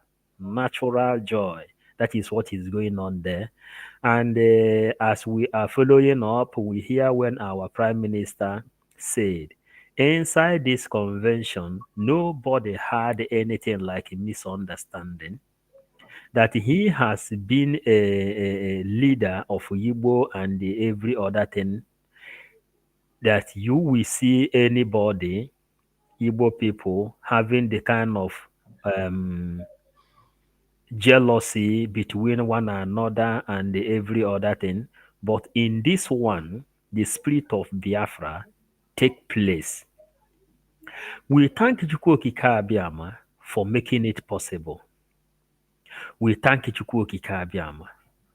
joy. That is what is going on there. And as we are following up, we hear when our Prime Minister said, inside this convention, nobody had anything like a misunderstanding. That he has been a leader of Igbo and every other thing. That you will see anybody, Igbo people, having the kind of jealousy between one another and every other thing. But in this one, the spirit of Biafra take place. We thank Chukwuokike Abiama for making it possible. We thank Chukwuokike Abiama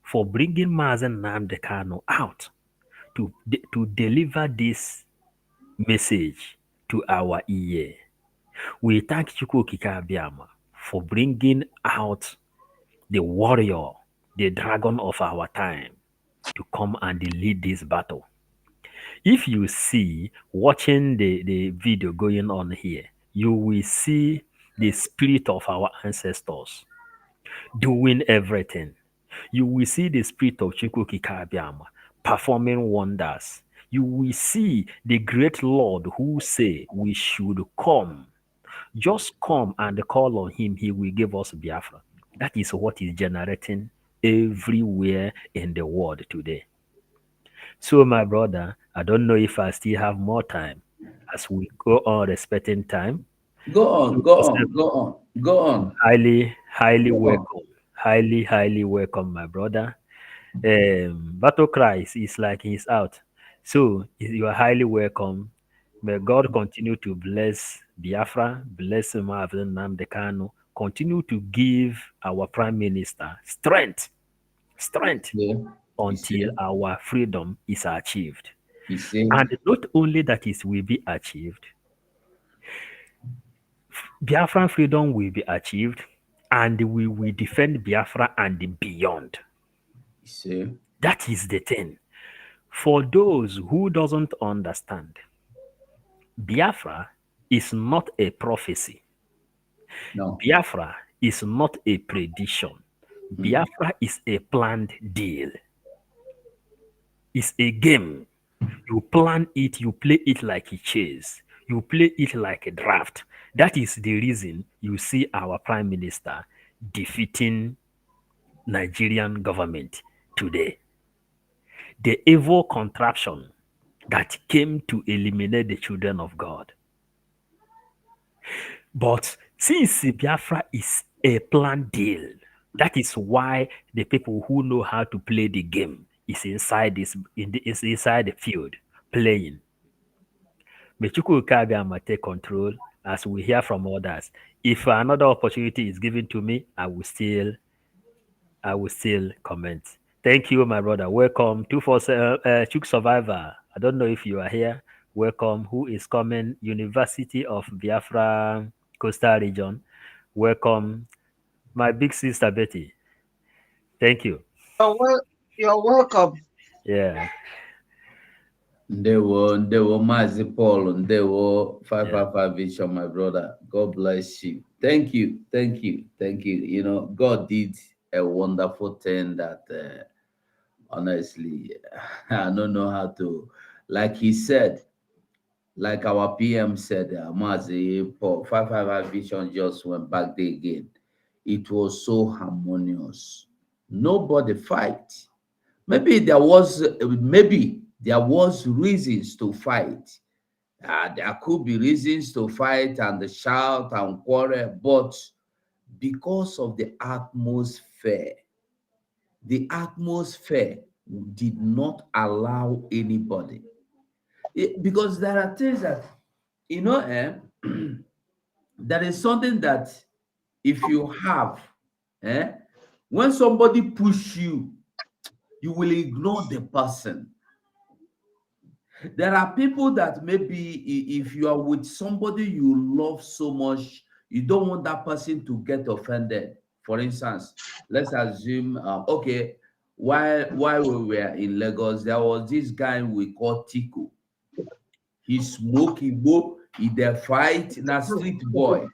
for bringing Mazen Nnamdi Kanu out to deliver this message to our ear. We thank Chukwuokike Abiama for bringing out the warrior, the dragon of our time, to come and lead this battle. If you see, watching the video going on here, you will see the spirit of our ancestors doing everything. You will see the spirit of Chukwuokike Abiama performing wonders. You will see the great Lord who say we should come. Just come and call on him. He will give us Biafra. That is what is generating everywhere in the world today. So, my brother, I don't know if I still have more time as we go on respecting time. Go on. Highly welcome. Highly welcome, my brother. Battle cries is like he's out. So you are highly welcome. May God continue to bless Biafra, bless Mazen Nnamdi Kanu, continue to give our Prime Minister strength until our freedom is achieved. And not only that it will be achieved, Biafran freedom will be achieved, and we will defend Biafra and beyond. That is the thing. For those who doesn't understand, Biafra is not a prophecy. No. Biafra is not a prediction. Biafra is a planned deal. It's a game. You plan it, you play it like a chess. You play it like a draft. That is the reason you see our Prime Minister defeating Nigerian government today. The evil contraption that came to eliminate the children of God. But since Biafra is a planned deal, that is why the people who know how to play the game is inside inside the field playing. May Chukwuokike Abiama take control as we hear from others. If another opportunity is given to me, I will still comment. Thank you, my brother. Welcome. 247 Chuk Survivor. I don't know if you are here. Welcome. Who is coming? University of Biafra, Coastal Region. Welcome. My big sister, Betty. Thank you. You're welcome. Yeah. They were Mazi Paul, and they were 555 Vision, my brother. God bless you. Thank you. You know, God did a wonderful thing that honestly, I don't know how to, like he said, like our PM said, Mazi Paul, 555 Vision just went back there again. It was so harmonious. Nobody fight. Maybe there was reasons to fight. There could be reasons to fight and shout and quarrel, but because of the atmosphere did not allow anybody. Because there are things that, you know, there is something that if you have, when somebody push you, you will ignore the person. There are people that maybe if you are with somebody you love so much, you don't want that person to get offended. For instance, let's assume, okay, while we were in Lagos, there was this guy we call Tico. He smoke, he go, he dey fight, na street boy.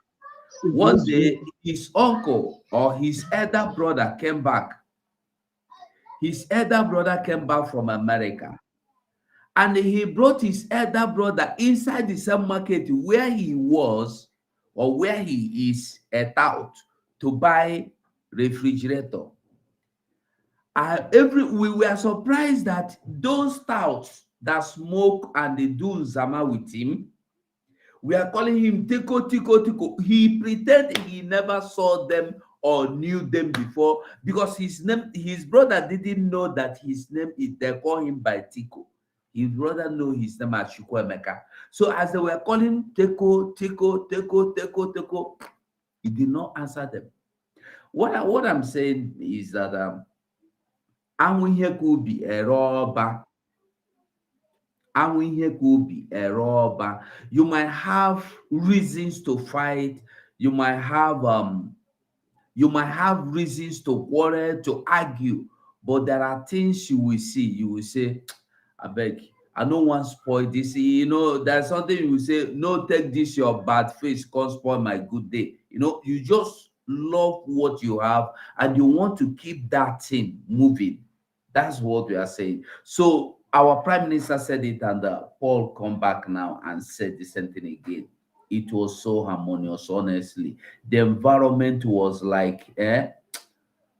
One day, his uncle or his elder brother came back. His elder brother came back from America. And he brought his elder brother inside the same market where he was or where he is out to buy refrigerator. We were surprised that those touts that smoke and they do Zama with him, we are calling him Tico. He pretended he never saw them or knew them before because his brother didn't know that his name is, they call him by Tico. His brother know his name as Chukwuemeka. So as they were calling Tico, he did not answer them. What I'm saying is that anwụ ihe ka ubi ere ọba. Anwụ ihe ka ubi ere ọba. You might have reasons to fight. You might have reasons to quarrel, to argue, but there are things you will see. You will say, I beg, I don't want to spoil this. You know, there's something you will say, no, take this your bad face, can't spoil my good day. You know, you just love what you have and you want to keep that thing moving. That's what we are saying. So our prime minister said it, and Paul come back now and said the same thing again. It was so harmonious, honestly. The environment was like, make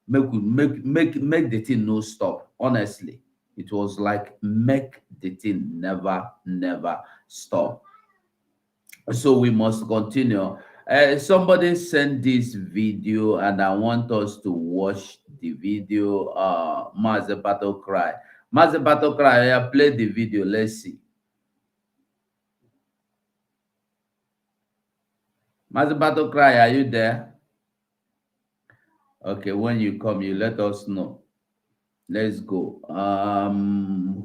the thing no stop. Honestly, it was like make the thing never stop. So we must continue. Somebody sent this video, and I want us to watch the video. Maze Battle Cry. Maze Battle Cry, I played the video. Let's see. Maze Battle Cry, are you there? Okay, when you come, you let us know. Let's go.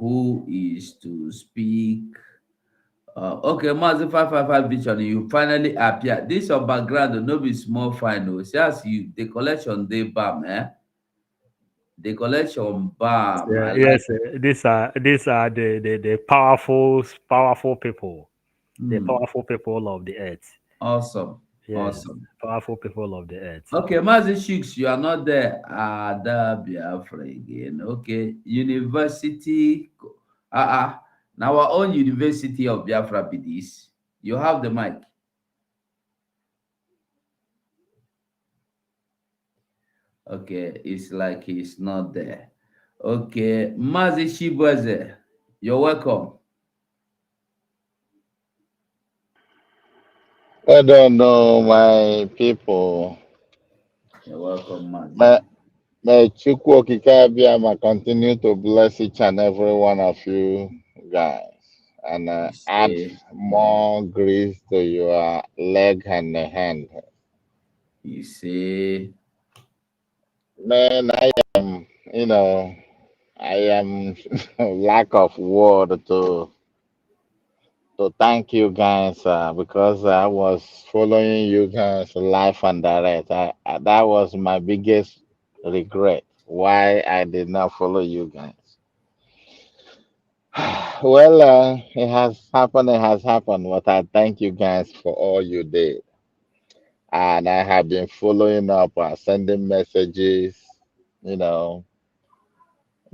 Who is to speak? Okay, Mazi 555 Vision, you finally appear. This your background, no be small fine. No, see as you the collection they bam, The collection bam. Yeah, I like yes, these are the powerful people, the powerful people of the earth. awesome. Yes, Awesome. powerful people of the earth. Okay, Mazi Shooks, you are not there. The Biafra again. Okay, University. Now our own University of Biafra be this. You have the mic. Okay, it's like he's not there. Okay, Mazi Shibaze, you're welcome. I don't know, my people. You're welcome, Mazi. May Chukwu Okike Abiyama continue to bless each and every one of you guys and add say, more grease to your leg and hand. You say, Man, I am lack of word to thank you guys because I was following you guys live and direct. That was my biggest regret why I did not follow you guys. Well, it has happened. It has happened. But I thank you guys for all you did, and I have been following up, sending messages. You know,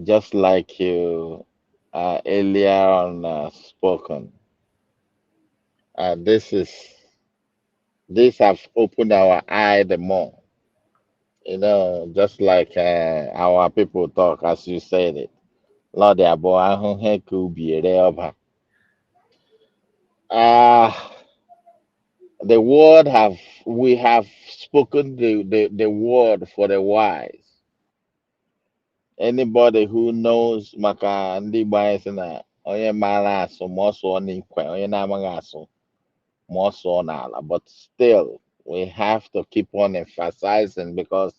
just like you earlier on spoken. This is this has opened our eye the more. You know, just like our people talk, as you said it. Lord, boy, the word have we have spoken the word for the wise. Anybody who knows maka ndị Igbo anyị sị na onye maara asụ ma ọ sụọ n'ikwe, onye na-amaghị asụ ma ọ sụọ n'ala. But still, we have to keep on emphasizing because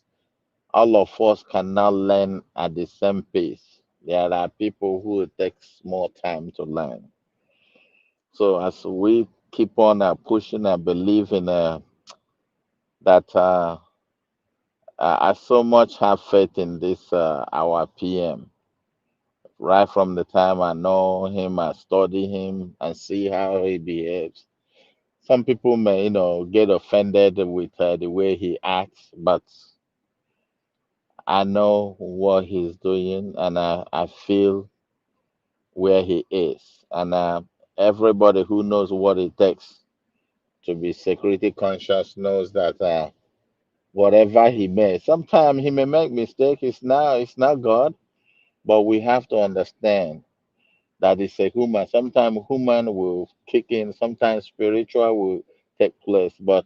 all of us cannot learn at the same pace. There are people who it takes more time to learn. So as we keep on pushing and believing that I so much have faith in this our PM. Right from the time I know him, I study him and see how he behaves. Some people may, get offended with the way he acts, but I know what he's doing and I feel where he is. And everybody who knows what it takes to be security conscious knows that whatever he may, sometimes he may make mistake. It's not God, but we have to understand that it's a human. Sometimes human will kick in, sometimes spiritual will take place, but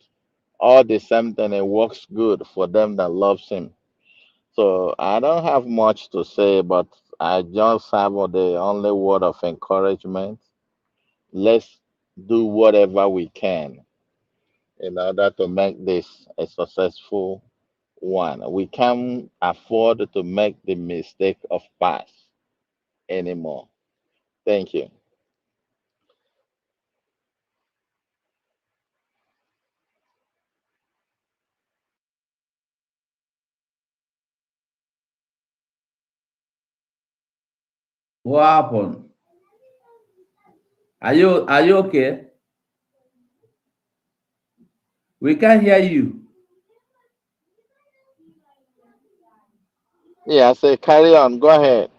all the same thing it works good for them that loves him. So I don't have much to say, but I just have the only word of encouragement. Let's do whatever we can in order to make this a successful one. We can't afford to make the mistake of past anymore. Thank you. What happened? Are you okay? We can't hear you. Yeah, I say carry on. Go ahead.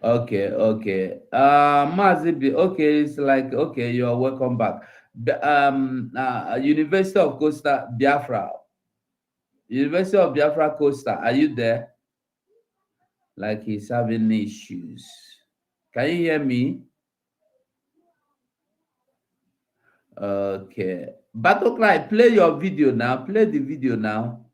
Okay. Mazibi, okay, it's like okay, you're welcome back. University of Costa Biafra. University of Biafra Costa, are you there? Like he's having issues. Can you hear me? Okay. Battlecry, play your video now. Play the video now.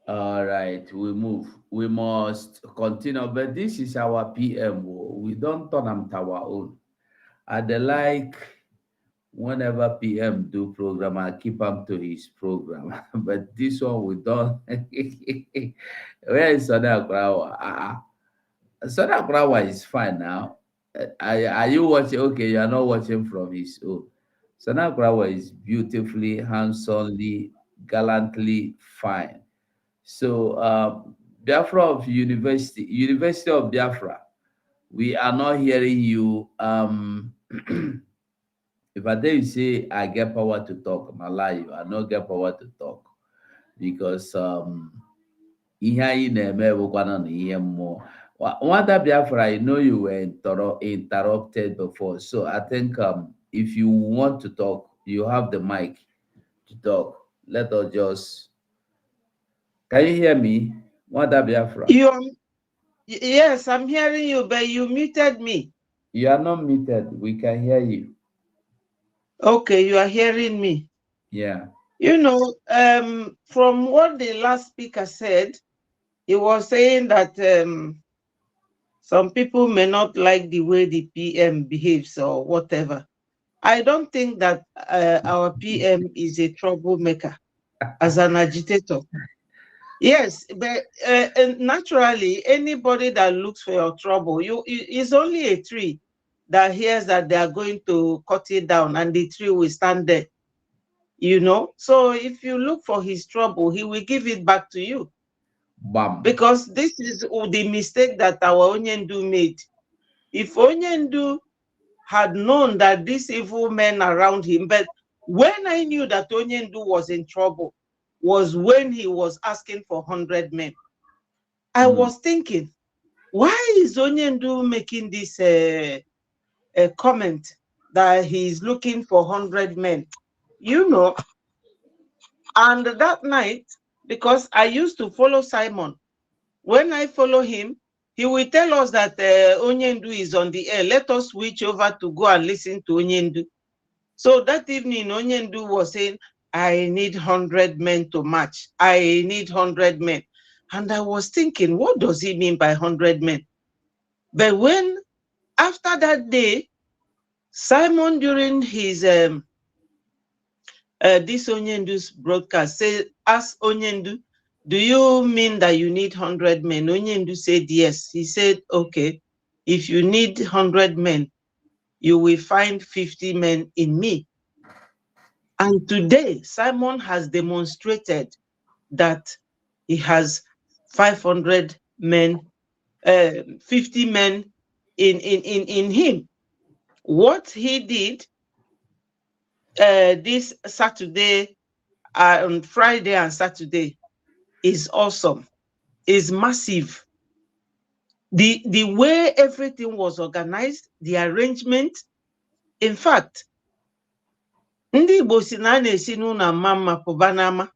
All right, we move. We must continue, but this is our PM. We don't turn them to our own. I like whenever PM do program, I keep him to his program. But this one we don't. Where is Sada Krawa? Sada Krawa is fine now. Are you watching? Okay, you are not watching from his own. Sada Krawa is beautifully, handsomely, gallantly fine. So Biafra of University of Biafra, we are not hearing you. If I tell you say I get power to talk, my life, I don't get power to talk because ihe anyị na-eme bụkwana na ihe mmụọ. Nwada Biafra, I know you were interrupted before, so I think if you want to talk, you have the mic to talk. Let us just. Can you hear me, Nwada Biafra? Yes, I'm hearing you, but you muted me. You are not muted. We can hear you. Okay, you are hearing me. Yeah. You know, from what the last speaker said, he was saying that some people may not like the way the PM behaves or whatever. I don't think that our PM is a troublemaker as an agitator. Yes, but naturally, anybody that looks for your trouble, is only a tree that hears that they are going to cut it down and the tree will stand there. You know, so if you look for his trouble, he will give it back to you. Bam. Because this is the mistake that our Onyendu made. If Onyendu had known that these evil men around him, but when I knew that Onyendu was in trouble, was when he was asking for 100 men. I was thinking, why is Onyendu making this comment that he's looking for 100 men? You know, and that night, because I used to follow Simon, when I follow him, he will tell us that Onyendu is on the air. Let us switch over to go and listen to Onyendu. So that evening, Onyendu was saying, I need 100 men to march. I need 100 men. And I was thinking, what does he mean by 100 men? But when, after that day, Simon, during his this Onyendu's broadcast, ask Onyendu, do you mean that you need 100 men? Onyendu said yes. He said, okay, if you need 100 men, you will find 50 men in me. And today, Simon has demonstrated that he has 500 men, 50 men in him. What he did this Saturday, on Friday and Saturday, is awesome, is massive. The way everything was organized, the arrangement, in fact, ndị Igbo si na na-esi n'ụlọ ama mma pụba n'ama.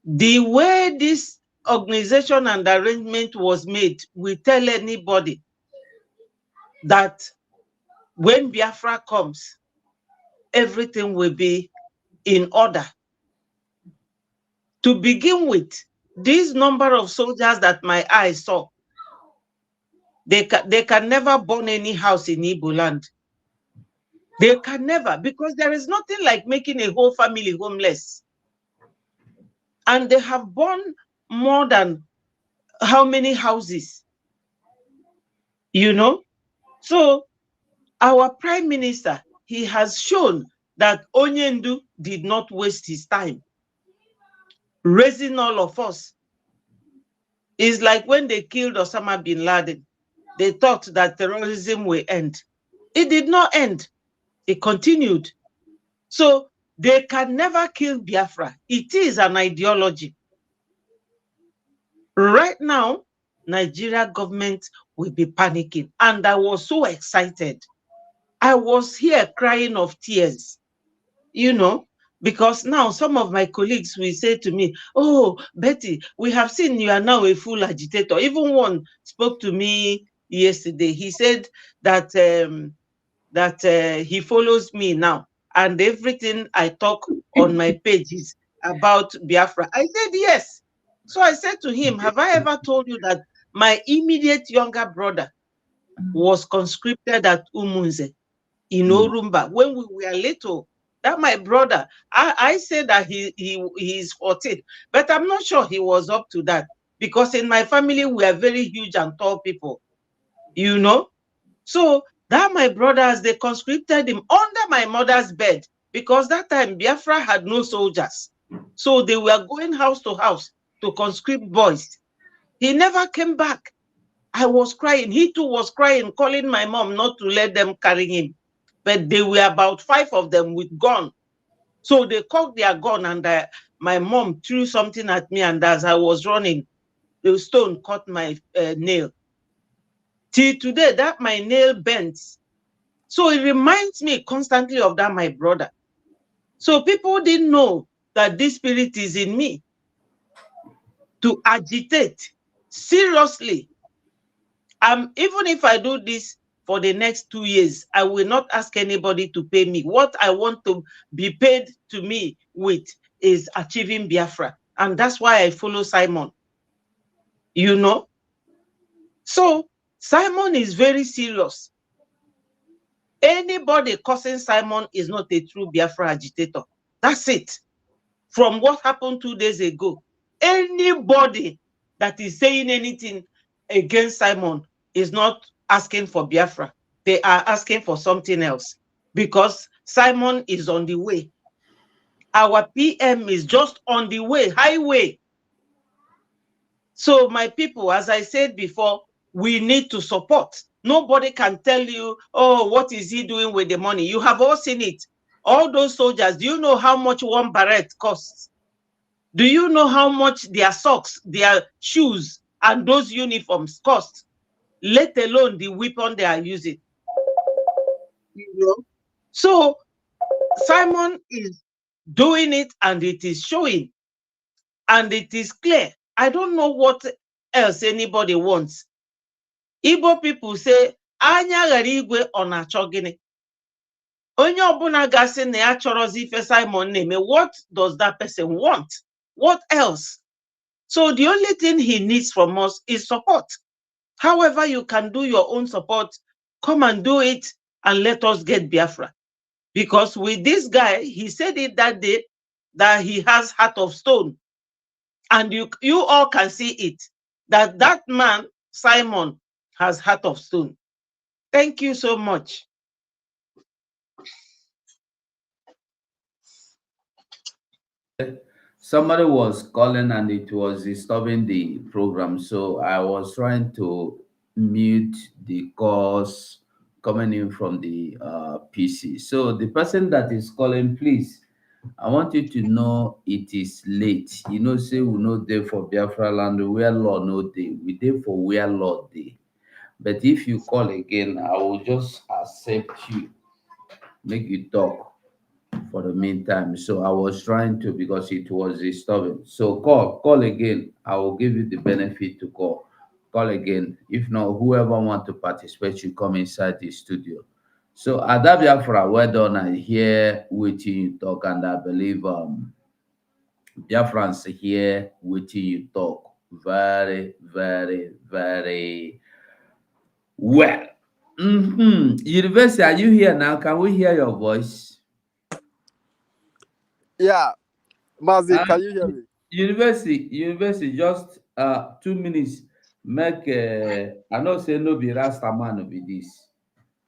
The way this organization and arrangement was made will tell anybody that when Biafra comes, everything will be in order. To begin with, this number of soldiers that my eyes saw, they can never burn any house in Igbo land. They can never, because there is nothing like making a whole family homeless. And they have burned more than how many houses? You know? So our prime minister, he has shown that Onyendu did not waste his time raising all of us. It's like when they killed Osama bin Laden, they thought that terrorism will end. It did not end. It continued. So they can never kill Biafra. It is an ideology. Right now, Nigeria government will be panicking. And I was so excited. I was here crying of tears, you know, because now some of my colleagues will say to me, oh, Betty, we have seen you are now a full agitator. Even one spoke to me yesterday. He said that he follows me now, and everything I talk on my page is about Biafra. I said, yes. So I said to him, have I ever told you that my immediate younger brother was conscripted at Umunze in Orumba when we were little? That my brother, I said that he's 14, but I'm not sure he was up to that, because in my family we are very huge and tall people, you know. So that my brothers, they conscripted him under my mother's bed, because that time Biafra had no soldiers. So they were going house to house to conscript boys. He never came back. I was crying. He too was crying, calling my mom not to let them carry him. But they were about 5 of them with gun. So they cocked their gun, and my mom threw something at me, and as I was running, the stone cut my nail. Till today, that my nail bends. So it reminds me constantly of that my brother. So people didn't know that this spirit is in me to agitate seriously. Even if I do this for the next 2 years, I will not ask anybody to pay me. What I want to be paid to me with is achieving Biafra. And that's why I follow Simon, you know. So Simon is very serious. Anybody cursing Simon is not a true Biafra agitator. That's it. From what happened 2 days ago, anybody that is saying anything against Simon is not asking for Biafra. They are asking for something else, because Simon is on the way. Our PM is just on the way, highway. So my people, as I said before, we need to support. Nobody can tell you, oh, what is he doing with the money? You have all seen it. All those soldiers, do you know how much one barrette costs? Do you know how much their socks, their shoes, and those uniforms cost? Let alone the weapon they are using. You know? So Simon is doing it, and it is showing, and it is clear. I don't know what else anybody wants. Igbo people say, anya ghara igwe ọ na-achọ gịnị? Onye ọbụla gasị na ya chọrọzi ife Simon na-eme, what does that person want? What else? So the only thing he needs from us is support. However you can do your own support, come and do it, and let us get Biafra. Because with this guy, he said it that day, that he has heart of stone. And you all can see it, that man, Simon, has heart of stone. Thank you so much. Somebody was calling and it was disturbing the program, so I was trying to mute the calls coming in from the PC. So the person that is calling, please, I want you to know it is late. You know, say we know there for Biafra land where law no day. We there for where law day. But if you call again, I will just accept you, make you talk for the meantime. So I was trying to, because it was disturbing. So call again. I will give you the benefit to call again. If not, whoever want to participate, you come inside the studio. So Biafra, well done. I hear waiting you talk, and I believe Biafrans here waiting you talk very, very, very well. University, are you here now? Can we hear your voice? Yeah, Mazi, can you hear me? University, just 2 minutes. Make I know say no be Rasta man be this.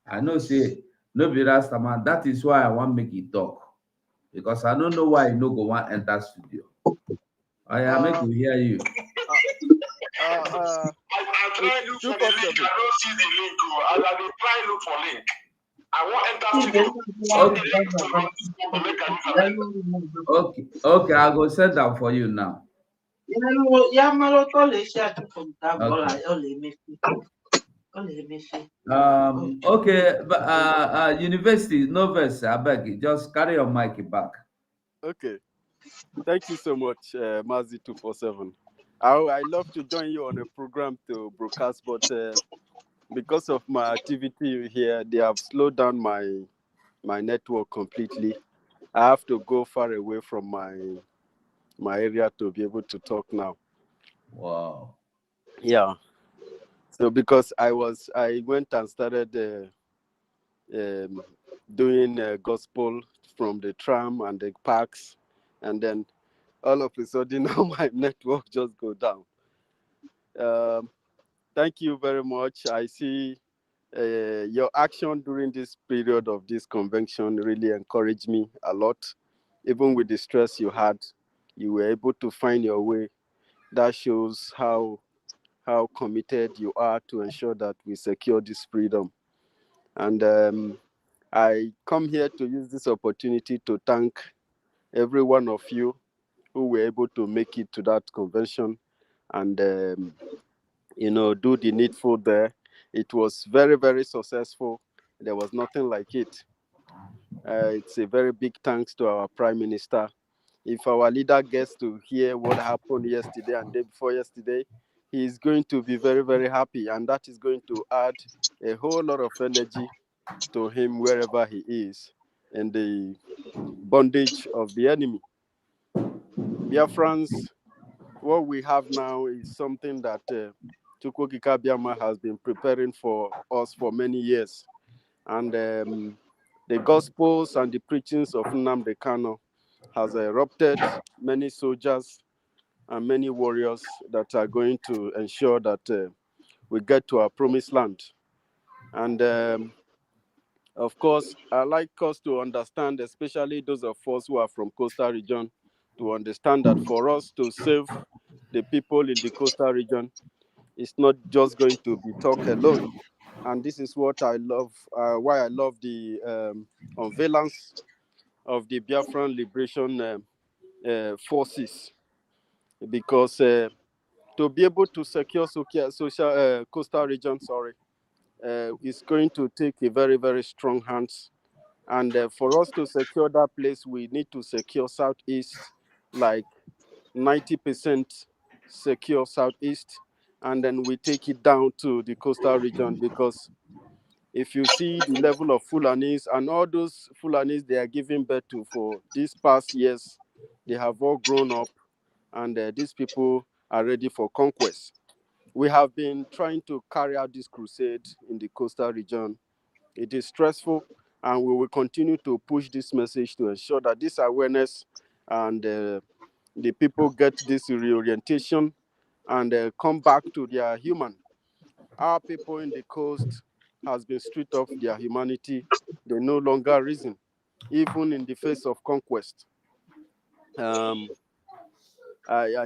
I know say no be Rasta man. That is why I want make it talk. Because I don't know why you no go want enter studio. I make Uh, we hear you. I try look for the link. I don't see the link. I try look for link. I want enter Okay, I go set down for you now. Okay, but university, no verse, I beg you, just carry your mic back. Okay. Thank you so much, Mazi 247. I love to join you on a program to broadcast, but because of my activity here, they have slowed down my network completely. I have to go far away from my area to be able to talk now. Wow. Yeah. So because I went and started doing gospel from the tram and the parks, and then all of a sudden now my network just go down. Thank you very much. I see your action during this period of this convention really encouraged me a lot. Even with the stress you had, you were able to find your way. That shows how committed you are to ensure that we secure this freedom. And I come here to use this opportunity to thank every one of you who were able to make it to that convention and do the needful there. It was very, very successful. There was nothing like it. It's a very big thanks to our Prime Minister. If our leader gets to hear what happened yesterday and day before yesterday, he is going to be very, very happy, and that is going to add a whole lot of energy to him wherever he is in the bondage of the enemy. BIAFRANS, what we have now is something that Chukwokika Biama has been preparing for us for many years. And the gospels and the preachings of Nnamdi Kanu has erupted many soldiers and many warriors that are going to ensure that we get to our promised land. And of course, I like us to understand, especially those of us who are from coastal region, to understand that for us to save the people in the coastal region, it's not just going to be talk alone. And this is what I love, why I love the unveilance of the Biafran Liberation Forces, because to be able to secure coastal region, is going to take a very, very strong hands. And for us to secure that place, we need to secure Southeast, like 90% secure Southeast, and then we take it down to the coastal region, because if you see the level of Fulanis and all those Fulanis they are giving birth to for these past years, they have all grown up, and these people are ready for conquest. We have been trying to carry out this crusade in the coastal region. It is stressful, and we will continue to push this message to ensure that this awareness and the people get this reorientation and come back to their human. Our people in the coast has been stripped of their humanity. They no longer reason, even in the face of conquest. I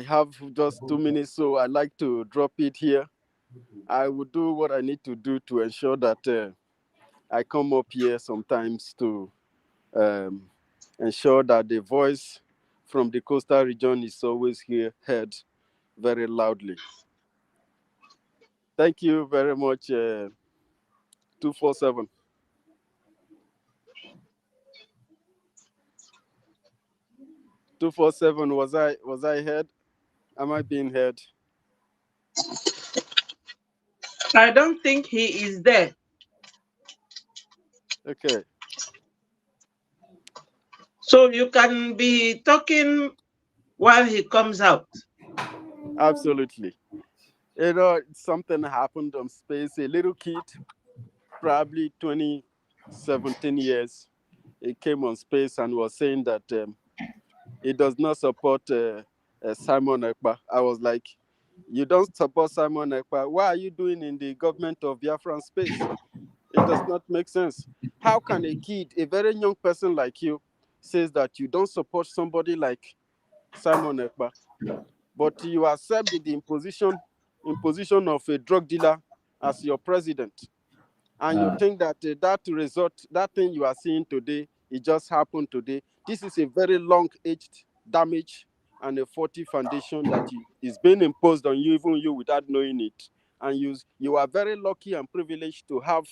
have just 2 minutes, so I like to drop it here. I will do what I need to do to ensure that I come up here sometimes to ensure that the voice from the coastal region is always heard very loudly. Thank you very much, 247. Was I heard? Am I being heard? I don't think he is there. Okay. So you can be talking while he comes out. Absolutely. Something happened on space. A little kid probably 17 years, he came on Space and was saying that he does not support Simon Ekpa. I was like, you don't support Simon Ekpa. What are you doing in the government of Biafran Space? It does not make sense. How can a kid, a very young person like you, says that you don't support somebody like Simon Ekpa, but you accept the imposition of a drug dealer as your president, and you think that that thing you are seeing today, it just happened today? This is a very long-aged damage and a faulty foundation that is being imposed on you, even you without knowing it. And you are very lucky and privileged to have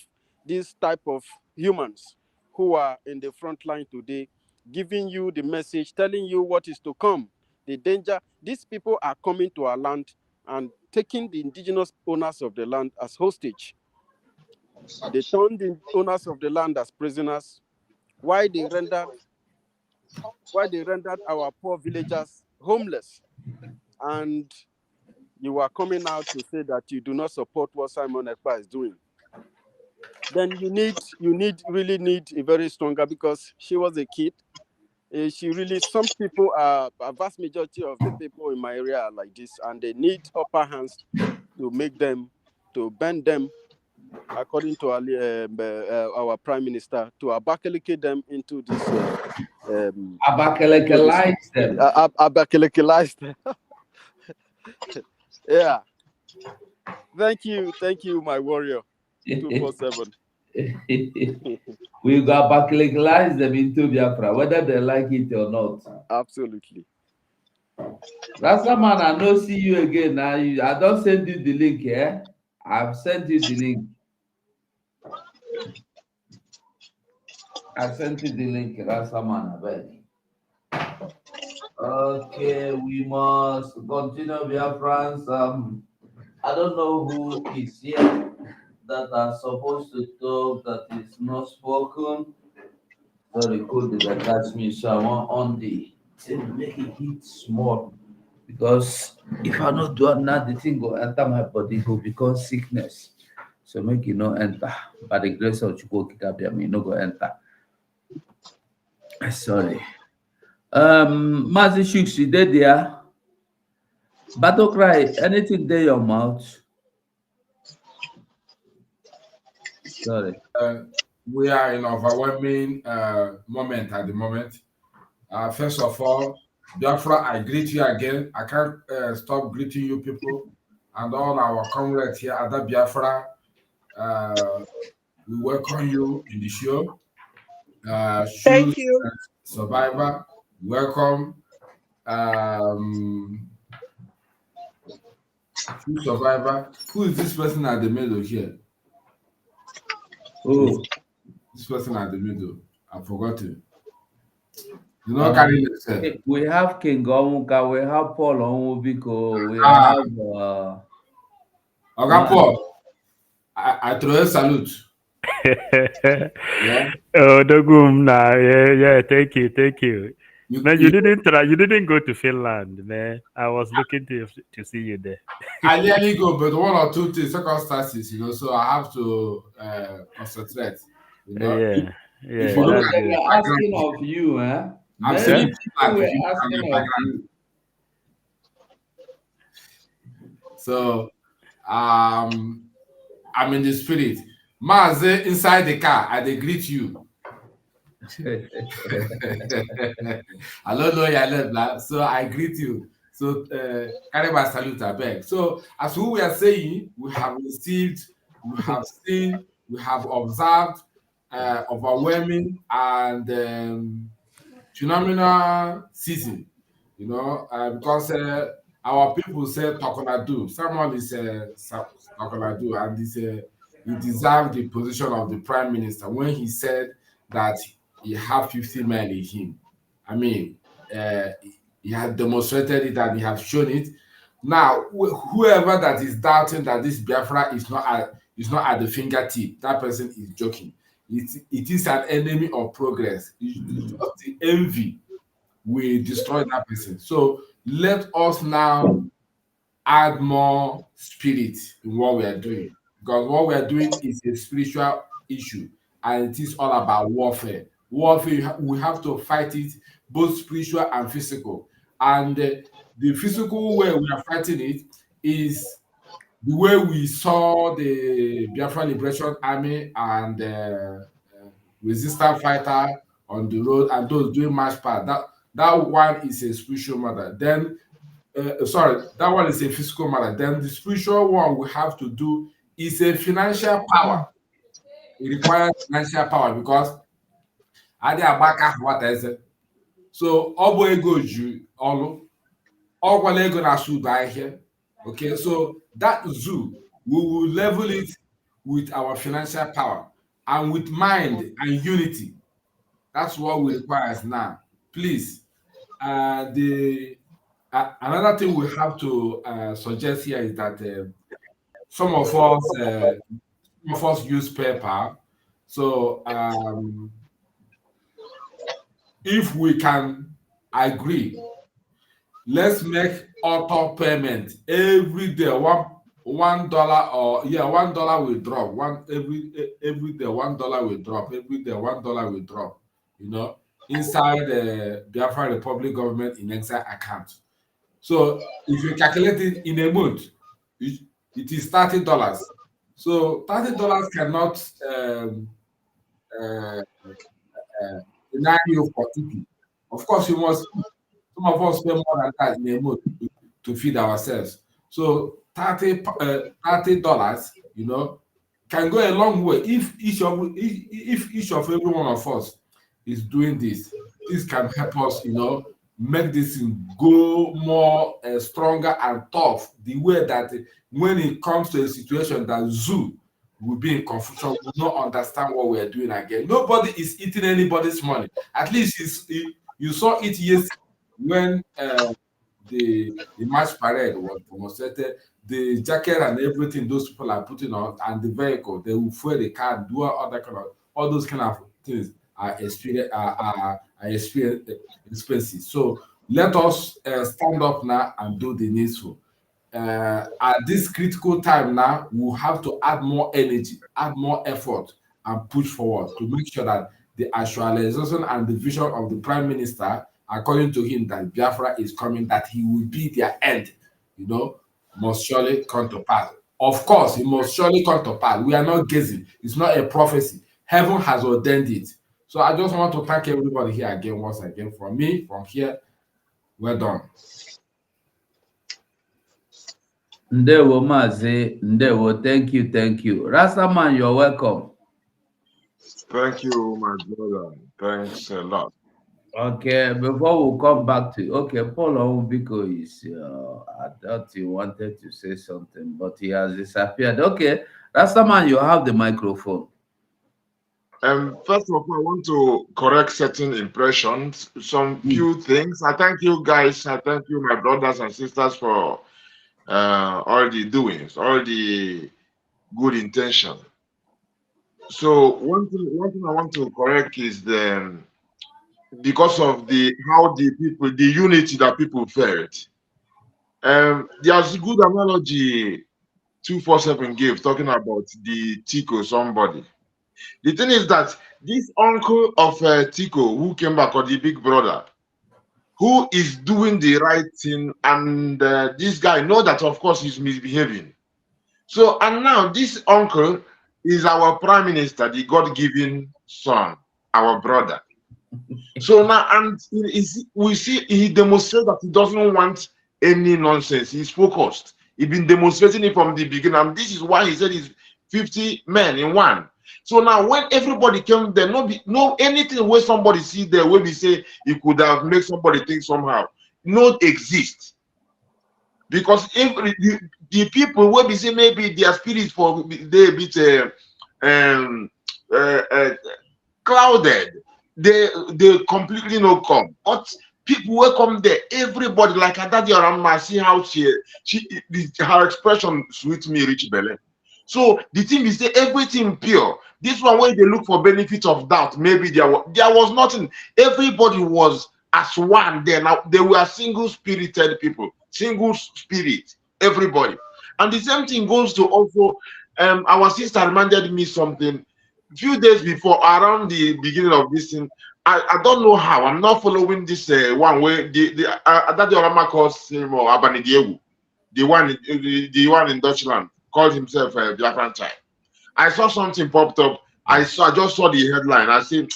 this type of humans who are in the front line today, giving you the message, telling you what is to come, the danger. These people are coming to our land and taking the indigenous owners of the land as hostage. They turned the owners of the land as prisoners, while they rendered our poor villagers homeless. And you are coming out to say that you do not support what Simon Ekpa is doing. Then you really need a very stronger, because she was a kid. Some people are, a vast majority of the people in my area are like this, and they need upper hands to bend them, according to our Prime Minister, to Abakaliki them into this. Abakaliki them. Abakaliki them. Yeah. Thank you, my warrior. 247. We got backlegalize them into Biafra, whether they like it or not. Absolutely. That's the man. I don't see you again. Now I don't send you the link here. I've sent you the link. I sent you the link. That's the man. Okay, we must continue, Biafrans. I don't know who is here that are supposed to talk that is not spoken. Sorry, could catch me, so I want on the thing, make it hit small, because if I not do it now, the thing go enter my body, go become sickness. So make it not enter. By the grace of Chukwu, me no go enter. Sorry. Mazi Shooks, you dead there? Battle cry, anything there your mouth? Sorry. We are in overwhelming moment at the moment. First of all, Biafra, I greet you again. I can't stop greeting you people and all our comrades here at the Biafra. We welcome you in the show. Thank you. Survivor, welcome. Survivor. Who is this person at the middle here? Oh, this person at the middle. I forgot it. You know, carry yourself. We have King Omuka, we have Paul Onwubiko, we have Okay, Paul. I throw a salute. Yeah. Oh, Dogum, yeah, thank you. Man, you didn't go to Finland, man. I was looking to see you there. I nearly go, but one or two things, circumstances, so I have to concentrate. Yeah. If you look at we're asking of you, I'm saying we're asking of you. So, I'm in the spirit. Maze inside the car, I greet you. I don't know your level, so I greet you. So, carry my salute, I beg. So, as we were saying, we have received, we have seen, we have observed overwhelming and phenomenal season, because our people say Tokonadu. Someone is Tokonadu, and he deserved the position of the prime minister when he said that he had 50 men in him. I mean, he had demonstrated it and he has shown it. Now, whoever that is doubting that this Biafra is not at the fingertip, that person is joking. It is an enemy of progress. It's just the envy will destroy that person. So let us now add more spirit in what we are doing, because what we are doing is a spiritual issue, and it is all about warfare. Warfare, we have to fight it, both spiritual and physical. And the physical way we are fighting it is the way we saw the Biafra Liberation Army and resistance fighter on the road and those doing march past. That one is a spiritual matter. Then, sorry, that one is a physical matter. Then the spiritual one we have to do is a financial power. It requires financial power because I did back half what I said. So obo ego ju olu, ogwala ego na su by here. Okay, so that zoo, we will level it with our financial power and with mind and unity. That's what we require now. Please, another thing we have to suggest here is that some of us use paper. So if we can agree, let's make auto payment every day. $1 or $1 will drop. Every day $1 will drop. Every day $1 will drop. You know, inside the Biafra Republic government in exile account. So if you calculate it in a month, it is $30. So $30 cannot deny you for eating. Of course, you must. Some of us spend more than that in a month to feed ourselves. So $30, you know, can go a long way if each of every one of us is doing this. This can help us, you know, make this go more stronger and tough. The way that when it comes to a situation that zoo will be in confusion, will not understand what we are doing again. Nobody is eating anybody's money. At least you saw it yesterday. When the march parade was demonstrated, the jacket and everything those people are putting on, and the vehicle, they will fuel the car, do all those kind of things are expenses. So let us stand up now and do the needful. At this critical time now, we'll have to add more energy, add more effort, and push forward to make sure that the actualization and the vision of the Prime Minister, according to him, that Biafra is coming, that he will be their end, you know, must surely come to pass. Of course, it must surely come to pass. We are not guessing. It's not a prophecy. Heaven has ordained it. So I just want to thank everybody here again, once again, from me, from here. Well done. Ndewo Mazi, Ndewo, thank you. Rastaman, you're welcome. Thank you, my brother. Thanks a lot. Okay, before we come back to Paul Obiko is I thought he wanted to say something, but he has disappeared. Okay, Rastaman, you have the microphone. First of all, I want to correct certain impressions, some few things. I thank you guys. I thank you, my brothers and sisters, for all the doings, all the good intention. So one thing I want to correct is because of how the unity that people felt. There's a good analogy 247 gave talking about the Tico somebody. The thing is that this uncle of Tico who came back, or the big brother, who is doing the right thing, and this guy know that of course he's misbehaving. So, and now this uncle is our prime minister, the God-given son, our brother. So now, and we see he demonstrates that he doesn't want any nonsense. He's focused. He's been demonstrating it from the beginning, and this is why he said he's 50 men in one. So now, when everybody came there, no anything where somebody see there where we say he could have made somebody think somehow, not exist. Because if the people where we say maybe their spirits for they a bit clouded, they completely no come. But people will come there, everybody like that around my see how her expression sweet me rich belly. So the thing is that everything pure. This one where they look for benefit of doubt, maybe there was nothing. Everybody was as one there. Now they were single spirited people, single spirit, everybody. And the same thing goes to also our sister reminded me something. few days before, around the beginning of this thing, I don't know how. I'm not following this one where that the Orama calls him or Abani Diego, the one in Dutchland, called himself a Biafran child. I saw something popped up. I just saw the headline. I said,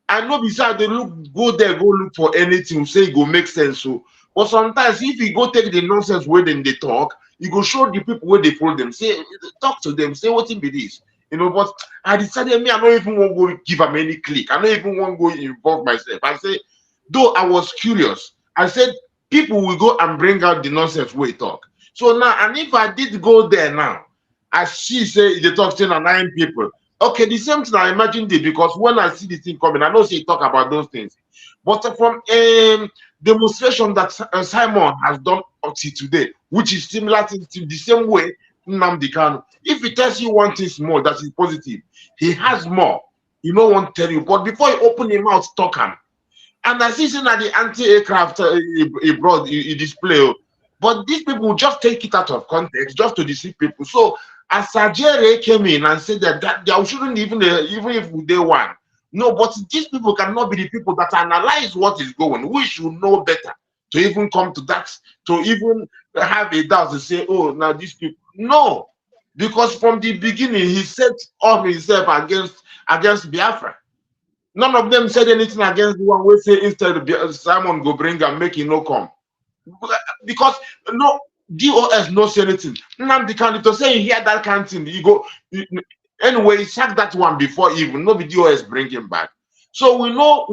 I know besides they go look for anything, say it go make sense. So, but sometimes if you go take the nonsense where then they talk, you go show the people where they follow them, say, talk to them, say what it be this. You know, but I decided me, I don't even want to go give them any click. I don't even want to go involve myself. I say, though I was curious, I said, people will go and bring out the nonsense where they talk. So now, and if I did go there now, as she say, they talk to 9 people. Okay, the same thing I imagined it, because when I see the thing coming, I know she talk about those things. But from a demonstration that Simon has done up to today, which is similar to the same way Nnamdi Kanu, if he tells you one thing more that is positive, he has more. He no one tell you, but before he open his mouth, talk him. And I see that the anti-aircraft he brought, he display, but these people just take it out of context just to deceive people. So as Sajere came in and said that they shouldn't even if they won. No, but these people cannot be the people that analyze what is going. We should know better to even come to that, to even have a doubt to say, oh, now these people. No, because from the beginning he set up himself against Biafra. None of them said anything against the one we say instead Simon go bring and make it no come. Because no DOS no say anything. Nnamdi Kanu to say he hear that kind of thing, you go anyway, he sacked that one before even no DOS bring him back. So we know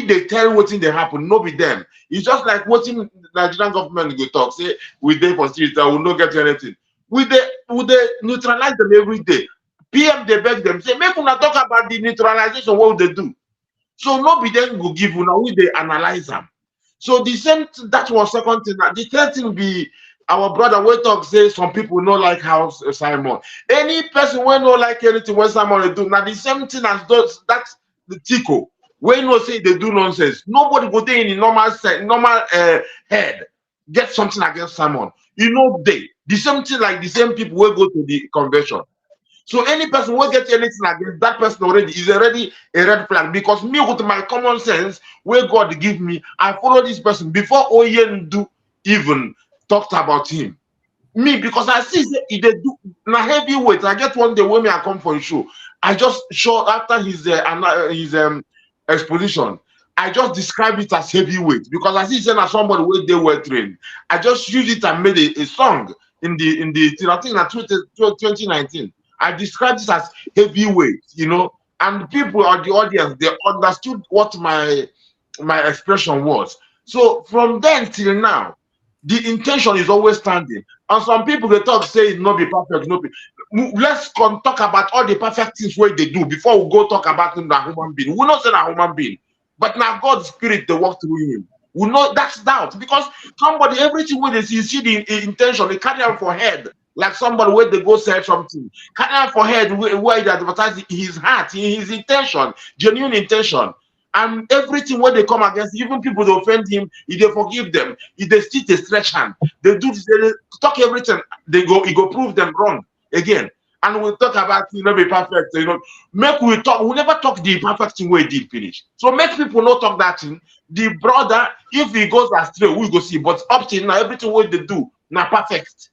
they tell what thing they happen, no be them. It's just like watching Nigerian government go talk, say we dey for street, I will not get anything. We they neutralize them every day. PM they beg them, say make una talk about the neutralization, what they do. So no be them go give you now we they analyze them. So the same that was second thing. The third thing be our brother we talk say some people no like how Simon. Any person when no like anything when Simon they do now the same thing as those that's the Tico. When no say they do nonsense, nobody go there in the normal head get something against Simon. You know the same thing like the same people will go to the convention. So any person who gets anything against that person already is already a red flag, because me with my common sense, where God give me, I follow this person before Oyen do even talked about him. Me, because I see they do na heavyweight. I get one day when me I come for a show. I just show after his exposition. I just describe it as heavyweight because I see saying somebody where they were trained. I just used it and made a song in the I think in 2019. I described it as heavyweight, you know, and people at the audience, they understood what my expression was. So from then till now, the intention is always standing. And some people they talk say it not be perfect, no be. Let's talk about all the perfect things where they do before we go talk about him that human being. We not say that human being, but now God's spirit they work through him. We know that's doubt because somebody everything where they see the intention, they carry out for head. Like somebody where they go sell something, carry out for head where they advertise his heart, his intention, genuine intention. And everything when they come against, even people that offend him, if they forgive them, if they still they stretch hand, they do this, they talk everything, he go prove them wrong again. And we'll talk about be perfect, we never talk the perfect thing where he did finish. So make people not talk that thing. The brother, if he goes astray, we go see. But up till now, everything what they do, now perfect.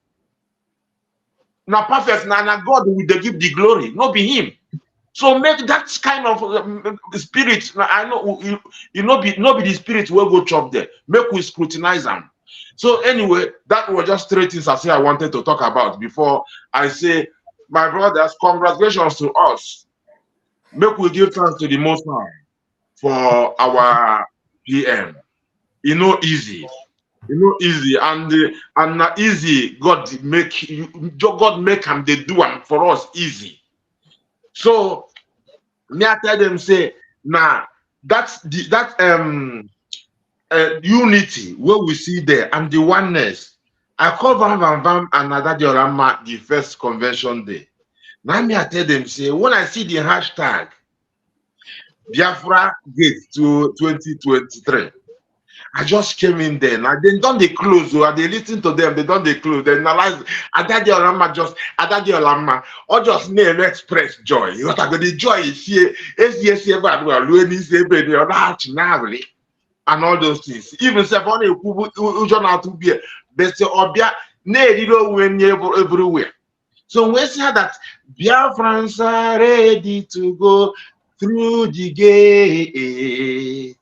Now perfect, now God will they give the glory, not be him. So make that kind of spirit. I know you not be the spirit will go chop there. Make we scrutinize them. So anyway, that was just 3 things I wanted to talk about before I say, my brothers, congratulations to us. Make we give thanks to the Most High for our PM. You know, easy. You know, easy and not easy. God make them they do them for us easy. So me I tell them say now that's unity where we see there and the oneness. I call Vam another Diorama the first convention day. Now me I tell them say when I see the hashtag Biafra Gate to 2023, I just came in there. Now they don't they close, or they listen to them, they don't they close. They analyze Adadi Olama just Adadi Olama or just name express joy. What I got the joy is here, yes, and all those things. Even if only who to be best obia everywhere. So we see that Biafrans are ready to go through the gate.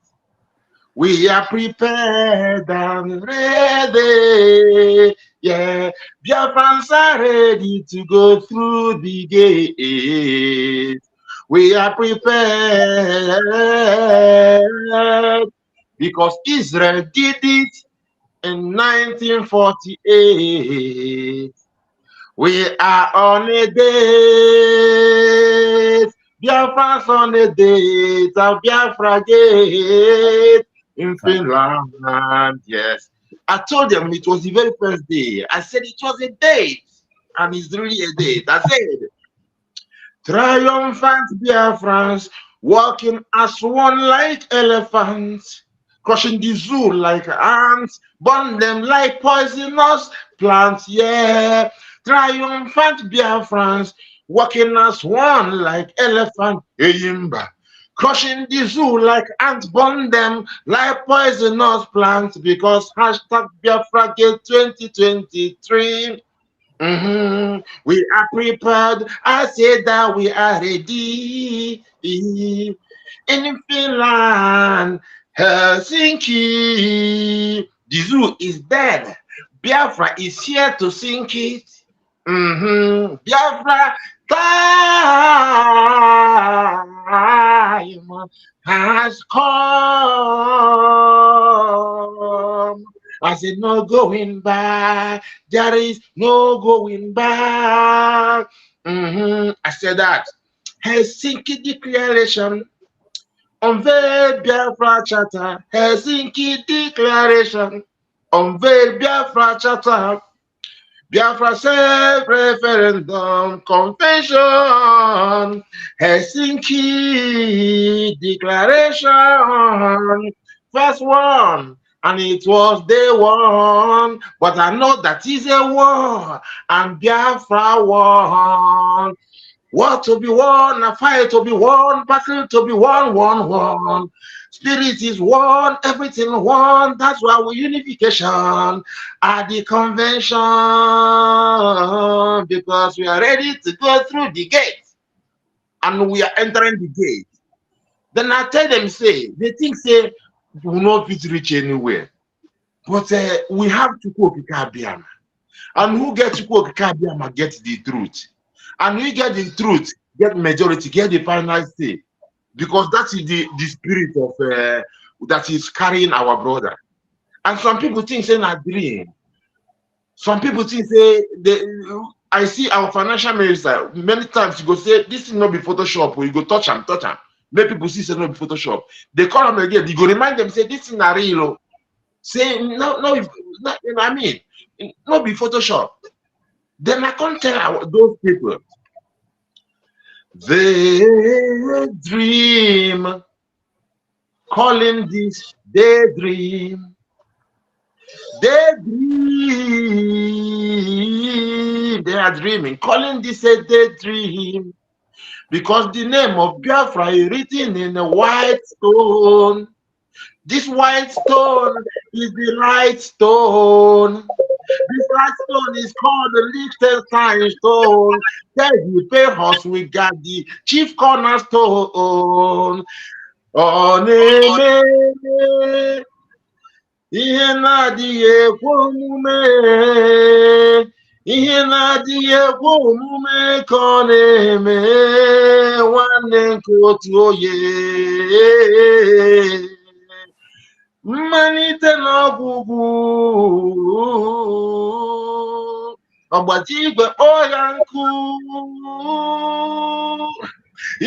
We are prepared and ready. Yeah, Biafrans are ready to go through the gate. We are prepared because Israel did it in 1948. We are on a date. Biafra's on a date of Biafra Gate in Finland. Yes. I told them it was the very first day. I said it was a date. And it's really a date. I said, triumphant Biafrans walking as one like elephants, crushing the zoo like ants, burn them like poisonous plants. Yeah. Triumphant Biafrans, walking as one like elephant, crushing the zoo like ants, burn them like poisonous plants, because hashtag Biafra Gate 2023. We are prepared. I say that we are ready. In Finland, Helsinki, the zoo is dead. Biafra is here to sink it. Biafra time has come. I said, no going back. There is no going back. I said that. Helsinki Declaration. Unveil Biafra Charter. Helsinki Declaration. Unveil Biafra Charter. Biafra self-referendum convention, Helsinki Declaration, first one, and it was day one, but I know that is a war, and Biafra won. War to be won, a fight to be won, battle to be won, won. Spirit is one, everything one. That's why we unification at the convention, because we are ready to go through the gate, and we are entering the gate. Then I tell them, say, they think, say, we will not reach anywhere, but we have to go to Kabiama, and who gets to go to Kabiama gets the truth, and we get the truth, get majority, get the final say. Because that is the spirit of that is carrying our brother. And some people think say a dream. Some people think say I see our financial minister many times you go say this is not be Photoshop, or you go touch them. Many people see say not be Photoshop. They call them again, you go remind them, say this is not real. Say no, I mean, not be Photoshop. Then I can't tell those people. They dream, calling this daydream. They dream, they are dreaming, calling this a daydream, because the name of Biafra is written in a white stone. This white stone is the light stone. This light stone is called the Liechtenstein stone. There you pay us, we got the chief cornerstone. Oh, ihe na-adịghị ekwe omume, ihe na-adịghị ekwe omume ka ọ na-eme nwanne nke otu onye. Mmalite n'ọgwụgwụ ọgbaji igwe kpọọ ya nkụ,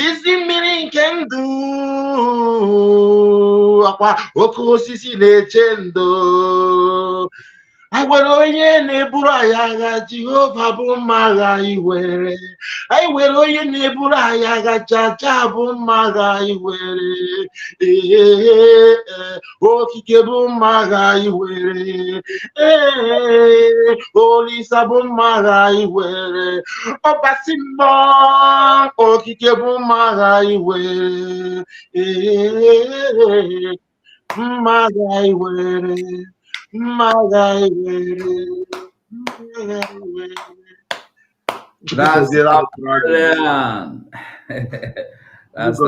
isi mmiri nke ndụ akwa oke osisi na-eche ndo. anyị nwere onye na-eburu anyị agha, Jehova bụ mma agha anyị were. Anyị nwere onye na-eburu anyị agha, Chacha bụ mma agha anyị were. Okike bụ mma agha anyị were. Olisa bụ mma agha anyị were. Ọbasi mmụọ, okike bụ mma agha anyị were. Mma agha anyị were. That's brilliant. That's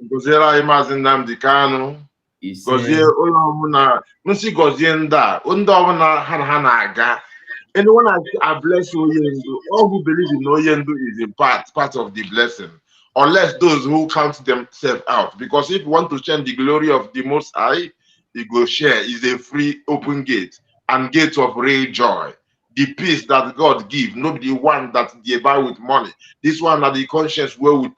Goziere anyị Maazị Nnamdi Kanu. Gozie ụlọ ọbụla, nsi gozie ndị ọbụla ha na-aga. Anyone I bless Oyendu, all who believe in Oyendu is a part of the blessing. Unless those who count themselves out. Because if you want to share the glory of the Most High, you go share. Is a free open gate and gate of real joy. The peace that God gives, not the one that they buy with money. This one are the conscience where we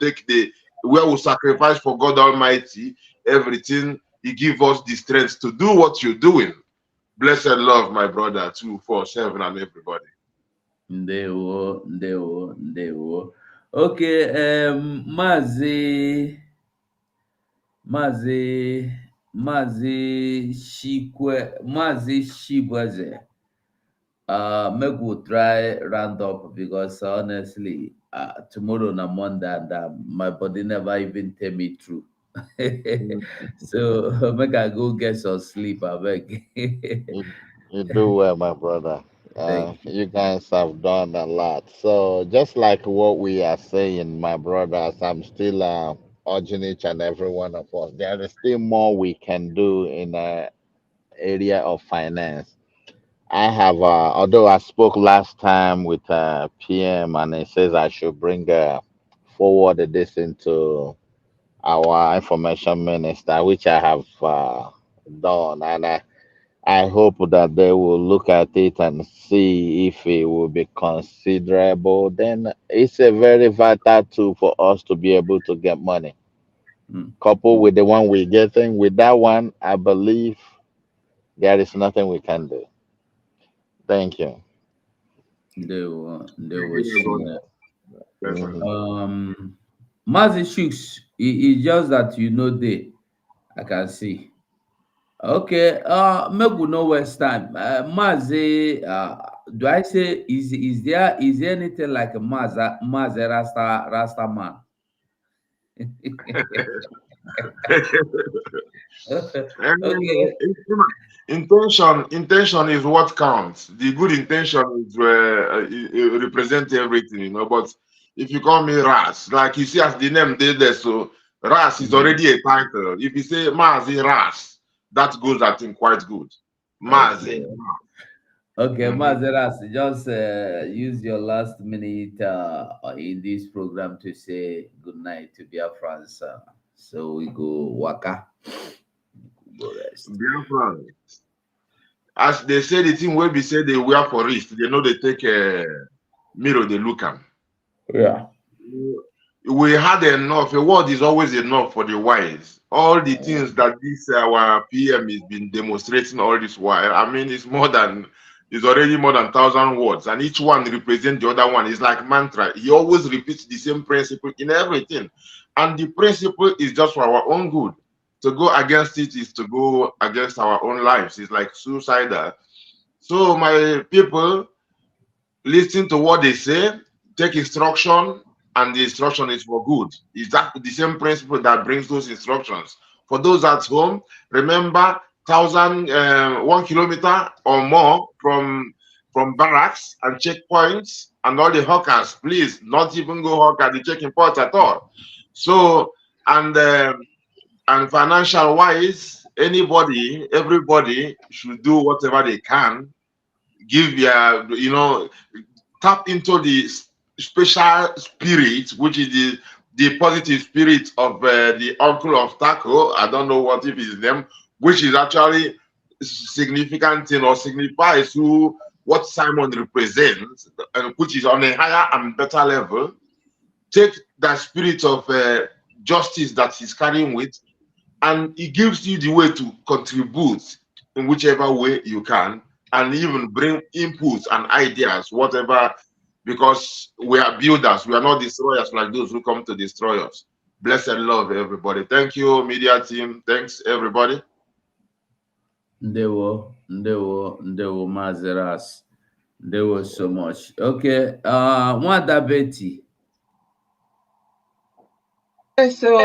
where we sacrifice for God Almighty everything. He gives us the strength to do what you're doing. Blessed love, my brother, 247 and everybody. Ndewo. Okay, Mazi Shibwaze. Maybe we'll try round up because honestly, tomorrow na Monday and my body never even tell me through. So make I go get some sleep, I beg. You do well, my brother. You guys have done a lot. So just like what we are saying, my brothers, I'm still urging each and every one of us. There is still more we can do in the area of finance. I have, although I spoke last time with PM and it says I should bring forward this into our information minister, which I have done. And I hope that they will look at it and see if it will be considerable. Then it's a very vital tool for us to be able to get money. Coupled with the one we're getting, with that one, I believe there is nothing we can do. Thank you. Mazi Shooks, it's just that I can see. Okay, make we no waste time. Mazi, do I say is there anything like a Mazi Rasta man? Okay. Intention is what counts. The good intention is represent everything, But if you call me Ras, like you see as the name did there, so Ras is already a title. If you say Mazi Ras, that goes, I think, quite good. Mazi. Okay, Mazi Ras, just use your last minute in this program to say good night to BIAFRANS. So we go waka. BIAFRANS. As they say, the thing where we say they wear for wrist, they know they take a mirror, they look at. Yeah. We had enough. A word is always enough for the wise. All the things that this our PM has been demonstrating all this while, I mean, it's already more than 1,000 words, and each one represents the other one. It's like mantra. He always repeats the same principle in everything, and the principle is just for our own good. To go against it is to go against our own lives. It's like suicidal. So my people, listen to what they say, take instruction, and the instruction is for good. It's that the same principle that brings those instructions. For those at home, remember 1 kilometer or more from barracks and checkpoints and all the hawkers, please not even go hawk at the checking ports at all. So and financial wise, everybody should do whatever they can. Give tap into the special spirit, which is the positive spirit of the uncle of Taco. I don't know what if it's them, which is actually significant or signifies what Simon represents, and which is on a higher and better level. Take that spirit of justice that he's carrying with, and it gives you the way to contribute in whichever way you can, and even bring inputs and ideas, whatever, because we are builders. We are not destroyers like those who come to destroy us. Blessed love, everybody. Thank you, media team. Thanks, everybody. Ndewo, Mazeras. There was so much. Okay, Mwada Betty. So,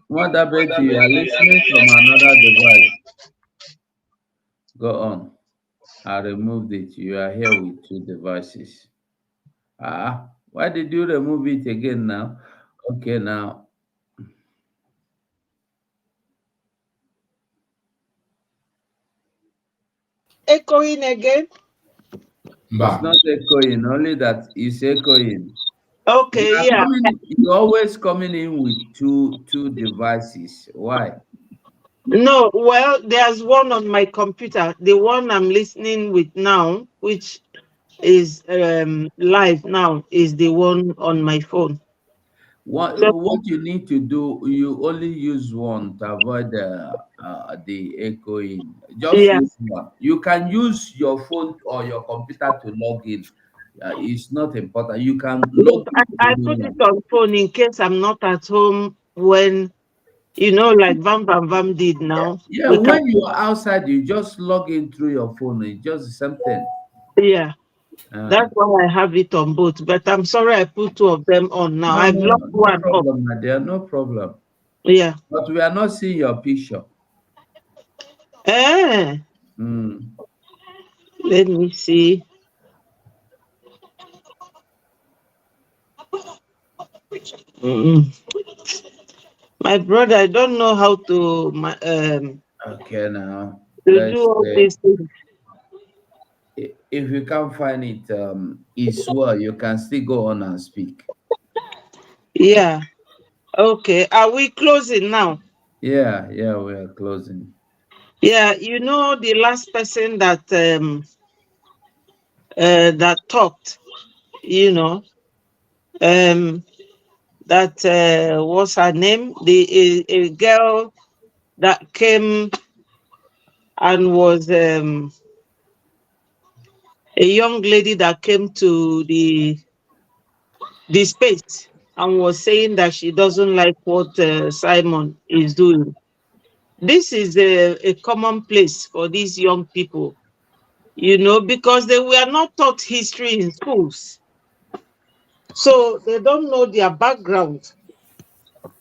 Mwada Betty, you are listening from another device. Go on. I removed it. You are here with 2 devices. Why did you remove it again now? Okay, now. echoing again. It's not echoing, only that it's echoing. Okay, yeah. You're always coming in with two devices. Why? No, well, there's one on my computer. The one I'm listening with now, which is live now, is the one on my phone. What you need to do, you only use one to avoid the echoing. Just use one. You can use your phone or your computer to log in. It's not important. You can log in. I put it on phone in case I'm not at home when, like Vam did now. Yeah, when you are outside, you just log in through your phone. It's just the same thing. Yeah. That's why I have it on both. But I'm sorry I put 2 of them on now. I've locked one problem, my dear. No problem. Yeah. But we are not seeing your picture. Let me see. My brother, I don't know how to okay, now to do all these things. If you can't find it, it's well, you can still go on and speak. Yeah. Okay. Are we closing now? Yeah, we are closing. Yeah, the last person that that talked, that what's her name? A girl that came and was a young lady that came to the space and was saying that she doesn't like what Simon is doing. This is a common place for these young people, because they were not taught history in schools. So they don't know their background,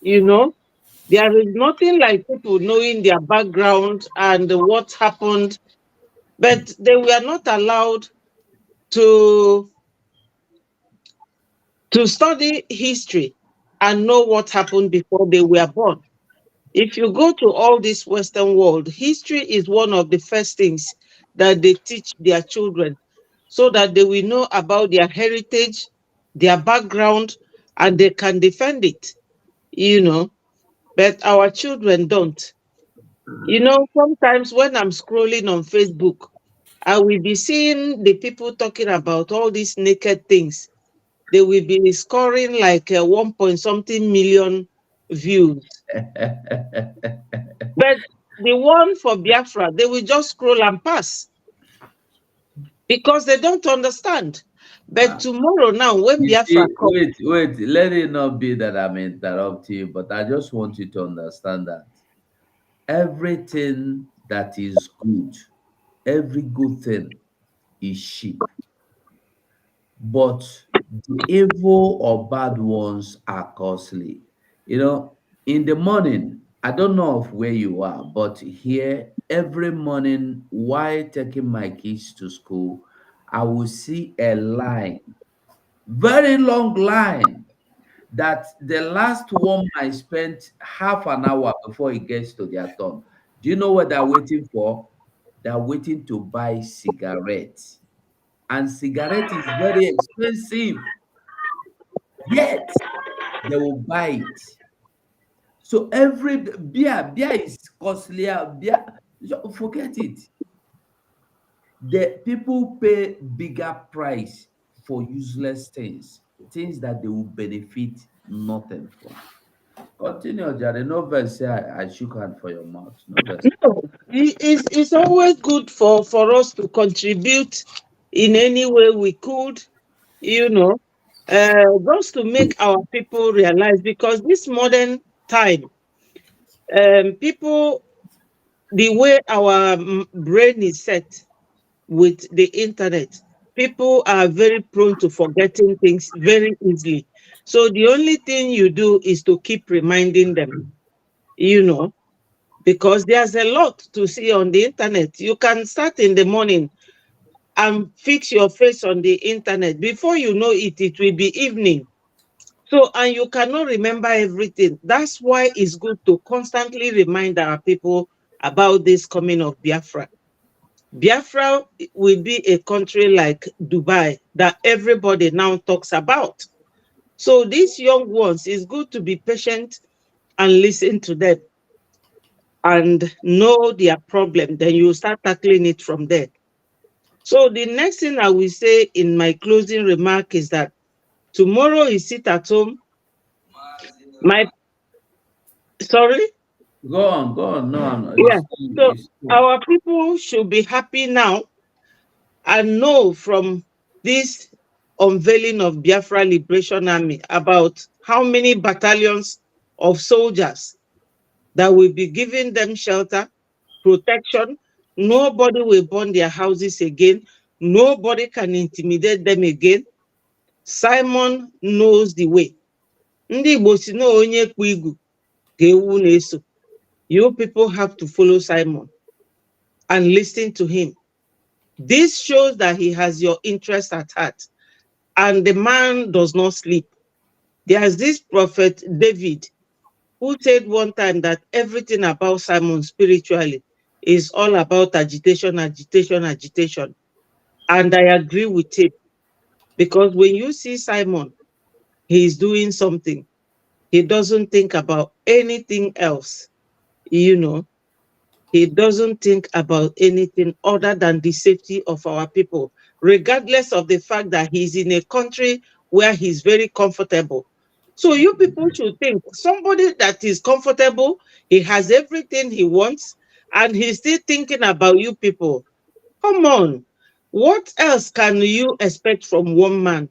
There is nothing like people knowing their background and what happened, but they were not allowed to study history and know what happened before they were born. If you go to all this Western world, history is one of the first things that they teach their children so that they will know about their heritage, their background, and they can defend it, but our children don't. Sometimes when I'm scrolling on Facebook, I will be seeing the people talking about all these naked things. They will be scoring like 1 point something million views. But the one for Biafra, they will just scroll and pass because they don't understand. But tomorrow now, when Biafra comes... Wait, let it not be that I'm interrupting you, but I just want you to understand that everything that is good, every good thing is cheap. But the evil or bad ones are costly. In the morning, I don't know of where you are, but here every morning while taking my kids to school, I will see a line, very long line, that the last one I spent half an hour before it gets to their turn. Do you know what they're waiting for? They're waiting to buy cigarettes. And cigarette is very expensive. Yet they will buy it. So every beer is costlier. Beer, forget it. The people pay bigger price for useless things that they will benefit nothing from. Continue, Jerry. No verse say I shook hand for your mouth. No verse. No, it's always good for us to contribute in any way we could, just to make our people realize, because this modern time, people, the way our brain is set with the internet, people are very prone to forgetting things very easily. So the only thing you do is to keep reminding them, because there's a lot to see on the internet. You can start in the morning and fix your face on the internet. Before you know it, it will be evening. So, and you cannot remember everything. That's why it's good to constantly remind our people about this coming of Biafra. Biafra will be a country like Dubai that everybody now talks about. So these young ones, it's good to be patient and listen to them and know their problem. Then you start tackling it from there. So the next thing I will say in my closing remark is that tomorrow is sit at home. Sorry? Go on. No, yeah. So our people should be happy now and know from this unveiling of Biafra Liberation Army about how many battalions of soldiers that will be giving them shelter, protection. Nobody will burn their houses again. Nobody can intimidate them again. Simon knows the way. Ndị Igbo si na onye kpu igu ga-ewu na-eso. You people have to follow Simon and listen to him. This shows that he has your interest at heart, and the man does not sleep. There's this prophet David who said one time that everything about Simon spiritually is all about agitation. And I agree with him, because when you see Simon, he's doing something. He doesn't think about anything else, He doesn't think about anything other than the safety of our people, regardless of the fact that he's in a country where he's very comfortable. So you people should think, somebody that is comfortable, he has everything he wants, and he's still thinking about you people. Come on. What else can you expect from one man?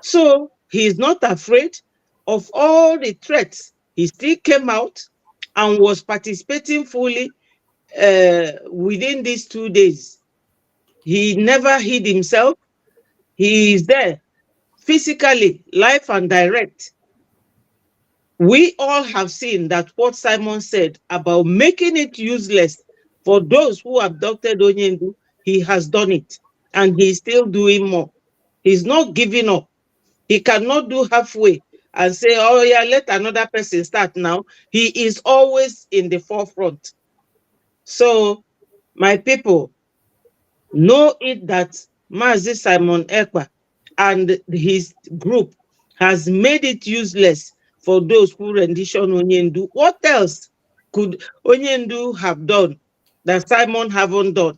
So he's not afraid of all the threats. He still came out and was participating fully within these 2 days. He never hid himself. He is there physically, live and direct. We all have seen that what Simon said about making it useless for those who abducted Onyendu, he has done it, and he's still doing more. He's not giving up. He cannot do halfway and say, oh yeah, let another person start now. He is always in the forefront. So, my people, know it that Mazi Simon Ekpa and his group has made it useless for those who rendition Onyendu. What else could Onyendu have done that Simon haven't done?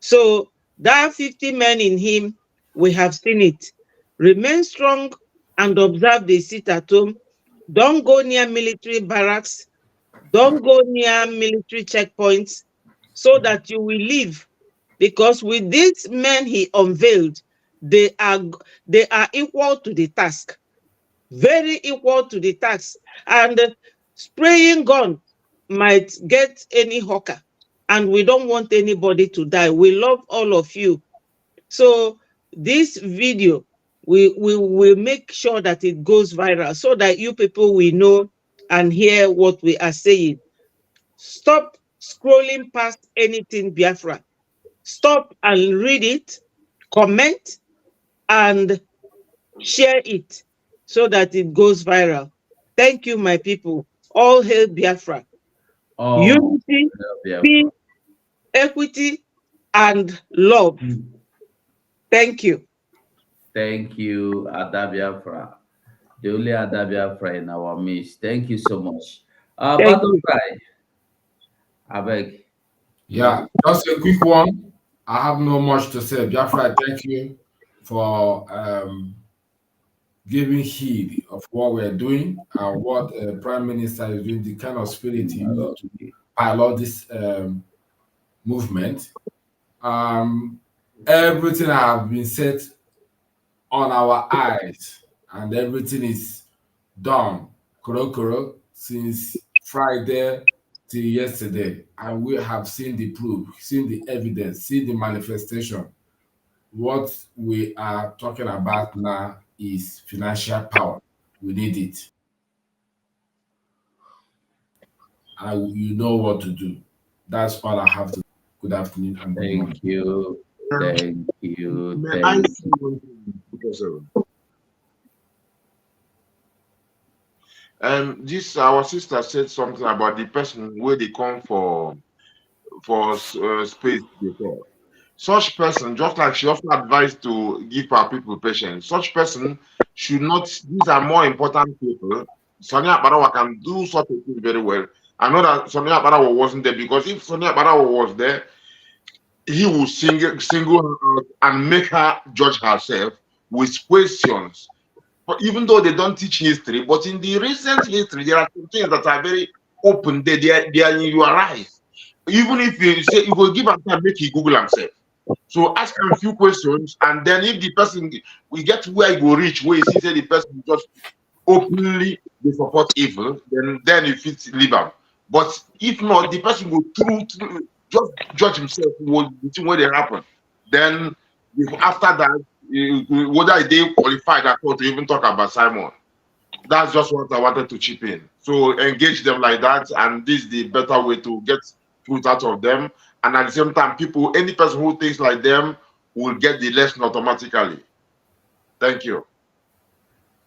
So that 50 men in him, we have seen it. Remain strong and observe the sit at home. Don't go near military barracks. Don't go near military checkpoints, so that you will live. Because with these men he unveiled, they are equal to the task. Very equal to the task. And spraying gun might get any hawker. And we don't want anybody to die. We love all of you. So this video, we will make sure that it goes viral so that you people will know and hear what we are saying. Stop scrolling past anything Biafra. Stop and read it, comment, and share it so that it goes viral. Thank you, my people. All hail Biafra. Unity, peace, equity, and love. Thank you. Thank you, Ada Biafra. The only Ada Biafra in our midst. Thank you so much. Butterfly, I beg. Yeah, just a quick one. I have no much to say. Biafra, thank you for giving heed of what we're doing and what Prime Minister is doing, the kind of spirit he used to pilot this movement. Everything have been set on our eyes, and everything is done koro since Friday till yesterday, and we have seen the proof, seen the evidence, seen the manifestation. What we are talking about now is financial power. We need it, and you know what to do. That's all I have to. Good afternoon and good morning. Thank you. Thank you. May I Thank say one thing, Professor? This our sister said something about the person where they come for space before. Such person, just like she also advised to give our people patience, such person should not. These are more important people. Sonia Barawa can do such a thing very well. I know that Sonia Barawa wasn't there, because if Sonia Barawa was there, he will single her out and make her judge herself with questions. But even though they don't teach history, but in the recent history, there are some things that are very open. They are in your eyes. Even if you say you will give him time, make he Google himself. So ask him a few questions, and then if the person we get to where he will reach, where you see say the person just openly they support evil, then you fit leave him. But if not, the person will through just judge himself between what they happen. Then after that, whether they qualified at all to even talk about Simon. That's just what I wanted to chip in. So engage them like that, and this is the better way to get fruit out of them. And at the same time, any person who thinks like them will get the lesson automatically. Thank you.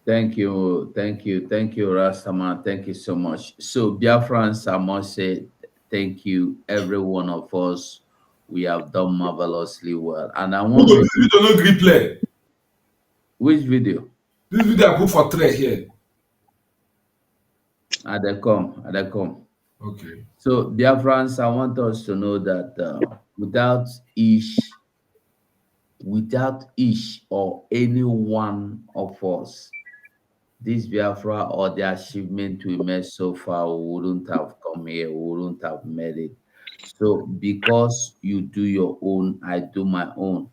Thank you, Rastaman. Thank you so much. So, Biafrans, I must say thank you, every one of us. We have done marvelously well. And I want to replay. Which video? This video I put for 3 here. They come. Okay. So, Biafrans, I want us to know that without each or any one of us, this Biafra or the achievement we made so far wouldn't have come here, wouldn't have made it. So because you do your own, I do my own.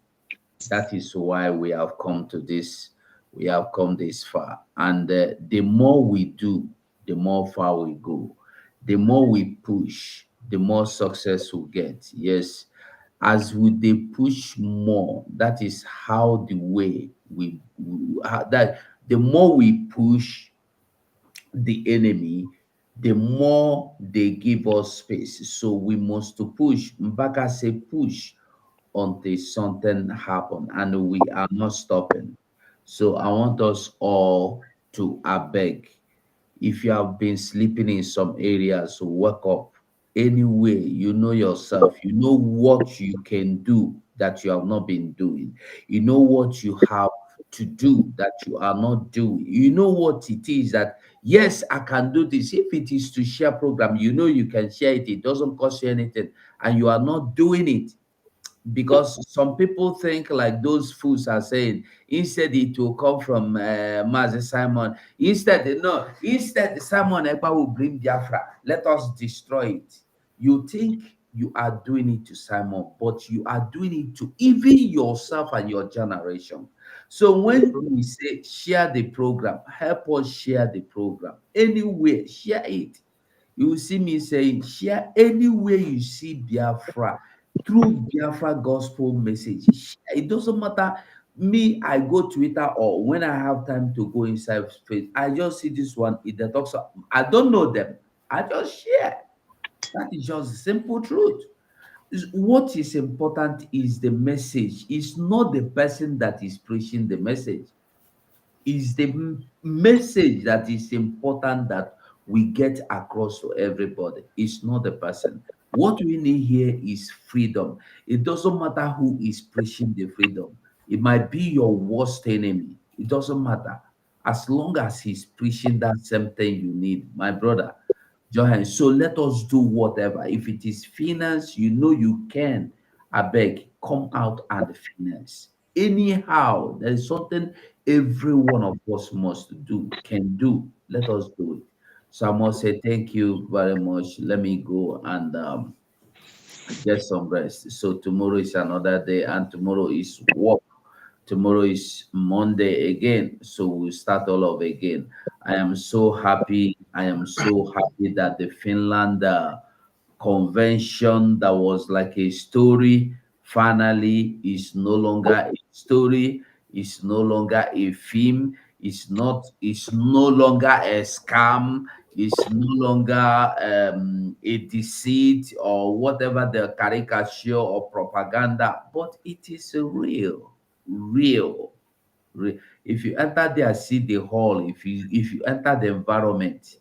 That is why we have come to this. We have come this far. And the more we do, the more far we go. The more we push, the more success we get. Yes. As they push more, that is how the way the more we push the enemy, the more they give us space. So we must to push. Mbaka say push until something happen, and we are not stopping. So I want us all to beg. If you have been sleeping in some areas, wake up. Anyway, you know yourself. You know what you can do that you have not been doing. You know what you have to do that you are not doing. You know what it is that, yes, I can do this. If it is to share program, you know you can share it. It doesn't cost you anything, and you are not doing it. Because some people think like those fools are saying, instead it will come from Mazi Simon. Instead Simon Ekpa will bring Biafra. Let us destroy it. You think you are doing it to Simon, but you are doing it to even yourself and your generation. So when we say share the program, help us share the program. Anyway, share it. You will see me saying, share anywhere you see Biafra through Biafra gospel message. It doesn't matter. Me, I go Twitter, or when I have time to go inside space, I just see this one. It talks. I don't know them. I just share. That is just the simple truth. What is important is the message. It's not the person that is preaching the message. It's the message that is important that we get across to everybody. It's not the person. What we need here is freedom. It doesn't matter who is preaching the freedom. It might be your worst enemy. It doesn't matter. As long as he's preaching that same thing you need, my brother, Johan. So let us do whatever. If it is finance, you know you can. I beg, come out and finance. Anyhow, there is something every one of us must do, can do. Let us do it. So I must say thank you very much. Let me go and get some rest. So tomorrow is another day, and tomorrow is work. Tomorrow is Monday again, so we start all over again. I am so happy. I am so happy that the Finland convention that was like a story finally is no longer a story, is no longer a film, it's no longer a scam, it's no longer a deceit or whatever the caricature or propaganda, but it is a real. If you enter there, see the hall, if you enter the environment,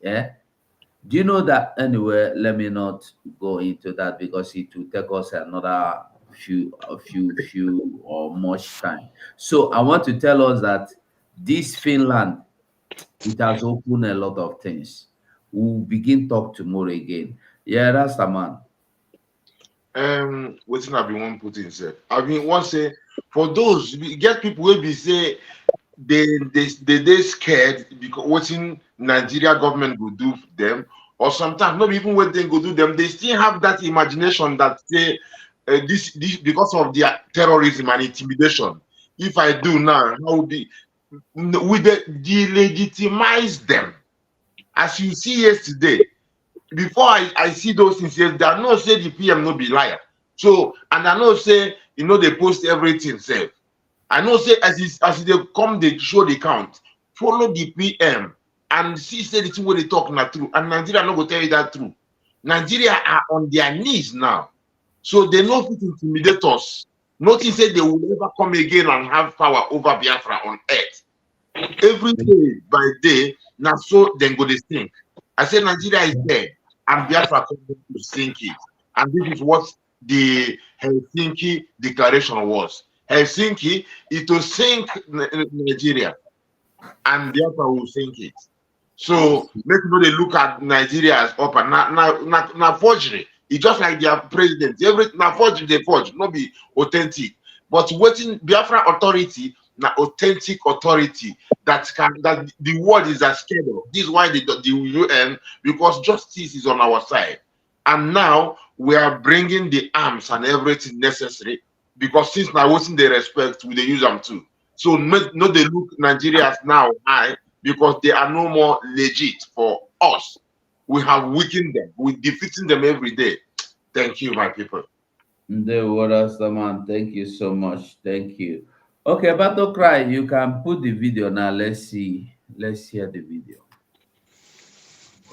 do you know that? Anyway, let me not go into that because it will take us another few or much time. So I want to tell us that this Finland, it has opened a lot of things. We'll begin talk tomorrow again. Yeah, that's the man. What's I been one put in say? I mean, one say for those get people will be say they scared because watching Nigeria government will do them, or sometimes not even when they go do them, they still have that imagination that say this because of their terrorism and intimidation. If I do now, how would be we delegitimize them? As you see yesterday, before I see those things, yes, I know say the PM no be liar. So, and I know say they post everything safe. I know say as they come, they show the count. Follow the PM and see say the thing where they talk not true. And Nigeria not go tell you that true. Nigeria are on their knees now. So they know fit intimidate us. Notice say they will never come again and have power over Biafra on earth. Every day by day, now so then go they think. I said Nigeria is dead and Biafra coming to sink it. And this is what the Helsinki Declaration was. Helsinki is to sink Nigeria and Biafra will sink it. So make sure they look at Nigeria as up and now forgery. It's just like their president. Every now forgery they forge, not be authentic. But waiting Biafra authority, now authentic authority that the world is as scared of. This is why the UN, because justice is on our side. And now we are bringing the arms and everything necessary because since now wasn't the respect, we they use them too. So no they look Nigeria as now high because they are no more legit for us. We have weakened them. We're defeating them every day. Thank you, my people. Man. Thank you so much. Thank you. Okay, Battle Cry, you can put the video now. Let's see. Let's hear the video.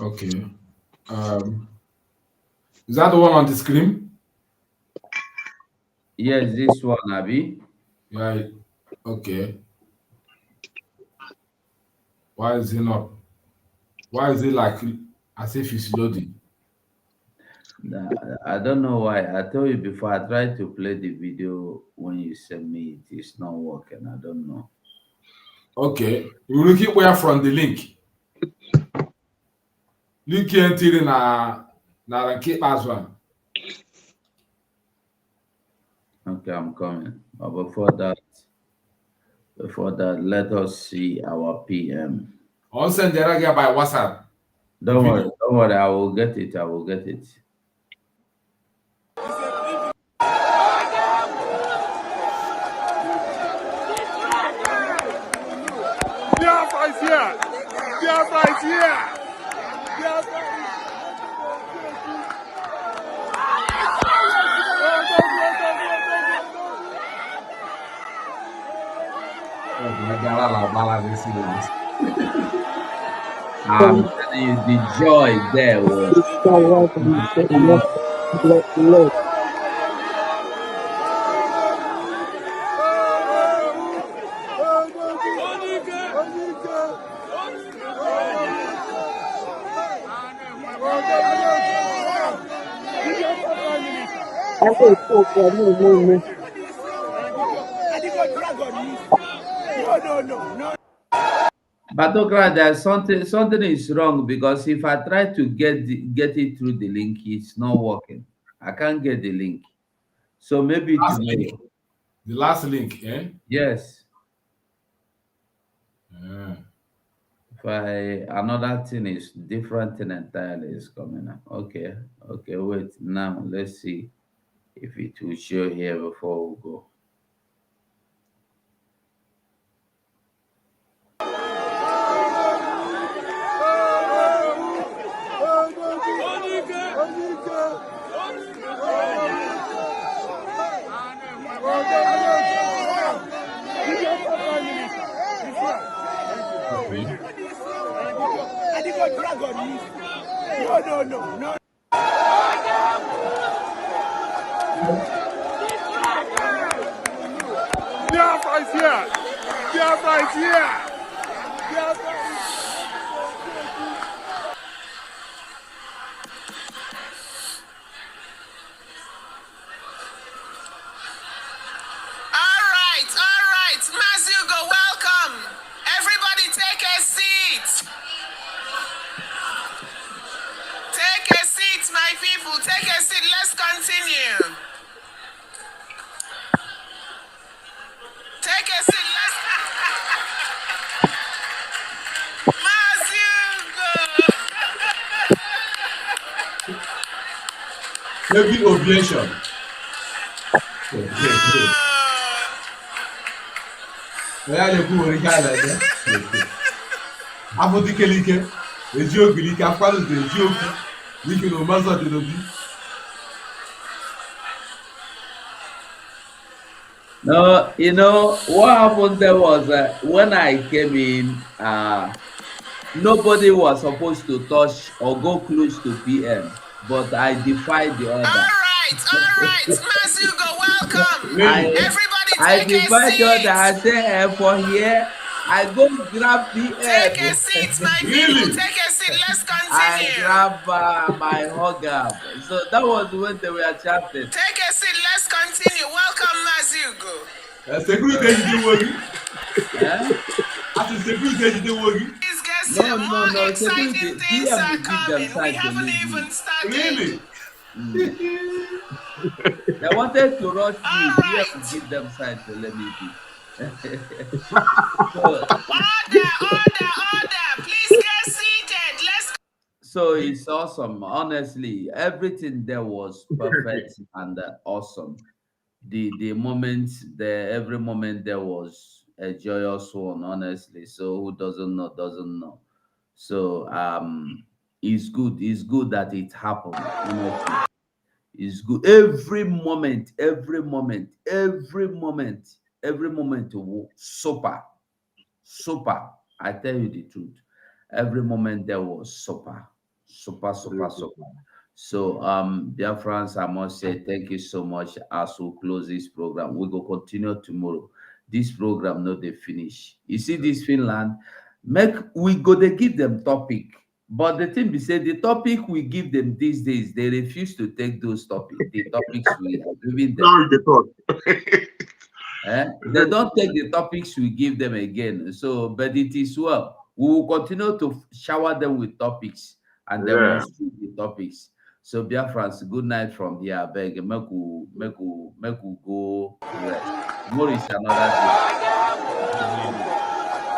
Okay. Is that the one on the screen? Yes, this one, Abby. Right. Okay. Why is it not? Why is it like as if it's loading? I don't know why. I told you before, I tried to play the video when you sent me. It's not working. I don't know. Okay. You look at where from the link. Link here until na keep as one. Okay, I'm coming. But before that, let us see our PM. I'll send the radio by WhatsApp. Don't worry. I will get it. Biafra is here! Biafra is here! Biafra is I'm telling you, the joy there was. But Okra, there's something is wrong because if I try to get it through the link, it's not working. I can't get the link. So maybe tomorrow. The last link, eh? Yes. Another thing is different thing entirely is coming up. Okay, wait. Now let's see if it will show here before we go. No. Biafra is here. Biafra is here. Biafra is All right. Mazugo, welcome. Everybody take a seat. Take a seat, my people. Take a seat. Let's continue. Take a seat. Let's. Mazugo. Maybe objection. No, you know what happened there was when I came in, nobody was supposed to touch or go close to PM, but I defied the order. All right, Mazugo, welcome. Everybody I take a defied the order. seat. I said, for here, I go grab PM. Take a seat, my people. Take a seat. Let's continue. I grab my hugger. So that was when they were chatting. Take a seat. Let's continue. Welcome, Mazugo. Security didn't worry. Security didn't worry. No. Security. PM will give them time to leave. Really? They wanted to rush me. PM will give them time to let me be. Order. Please get seated. Let's. So it's awesome. Honestly, everything there was perfect and awesome. The moments there, every moment there was a joyous one. Honestly, so who doesn't know. So it's good. It's good that it happened. Honestly. It's good. Every moment, super. I tell you the truth. Every moment there was super. So dear friends, I must say thank you so much as we close this program. We will continue tomorrow. This program not they finish. You see this Finland, we go to give them topic. But the thing we say, the topic we give them these days, they refuse to take those topics. The topics we are giving them. They don't take the topics we give them again. So, but it is well. We will continue to shower them with topics, and they will see the topics. So, BIAFRANS, good night from here. I beg, make we go rest. Tomorrow is another day.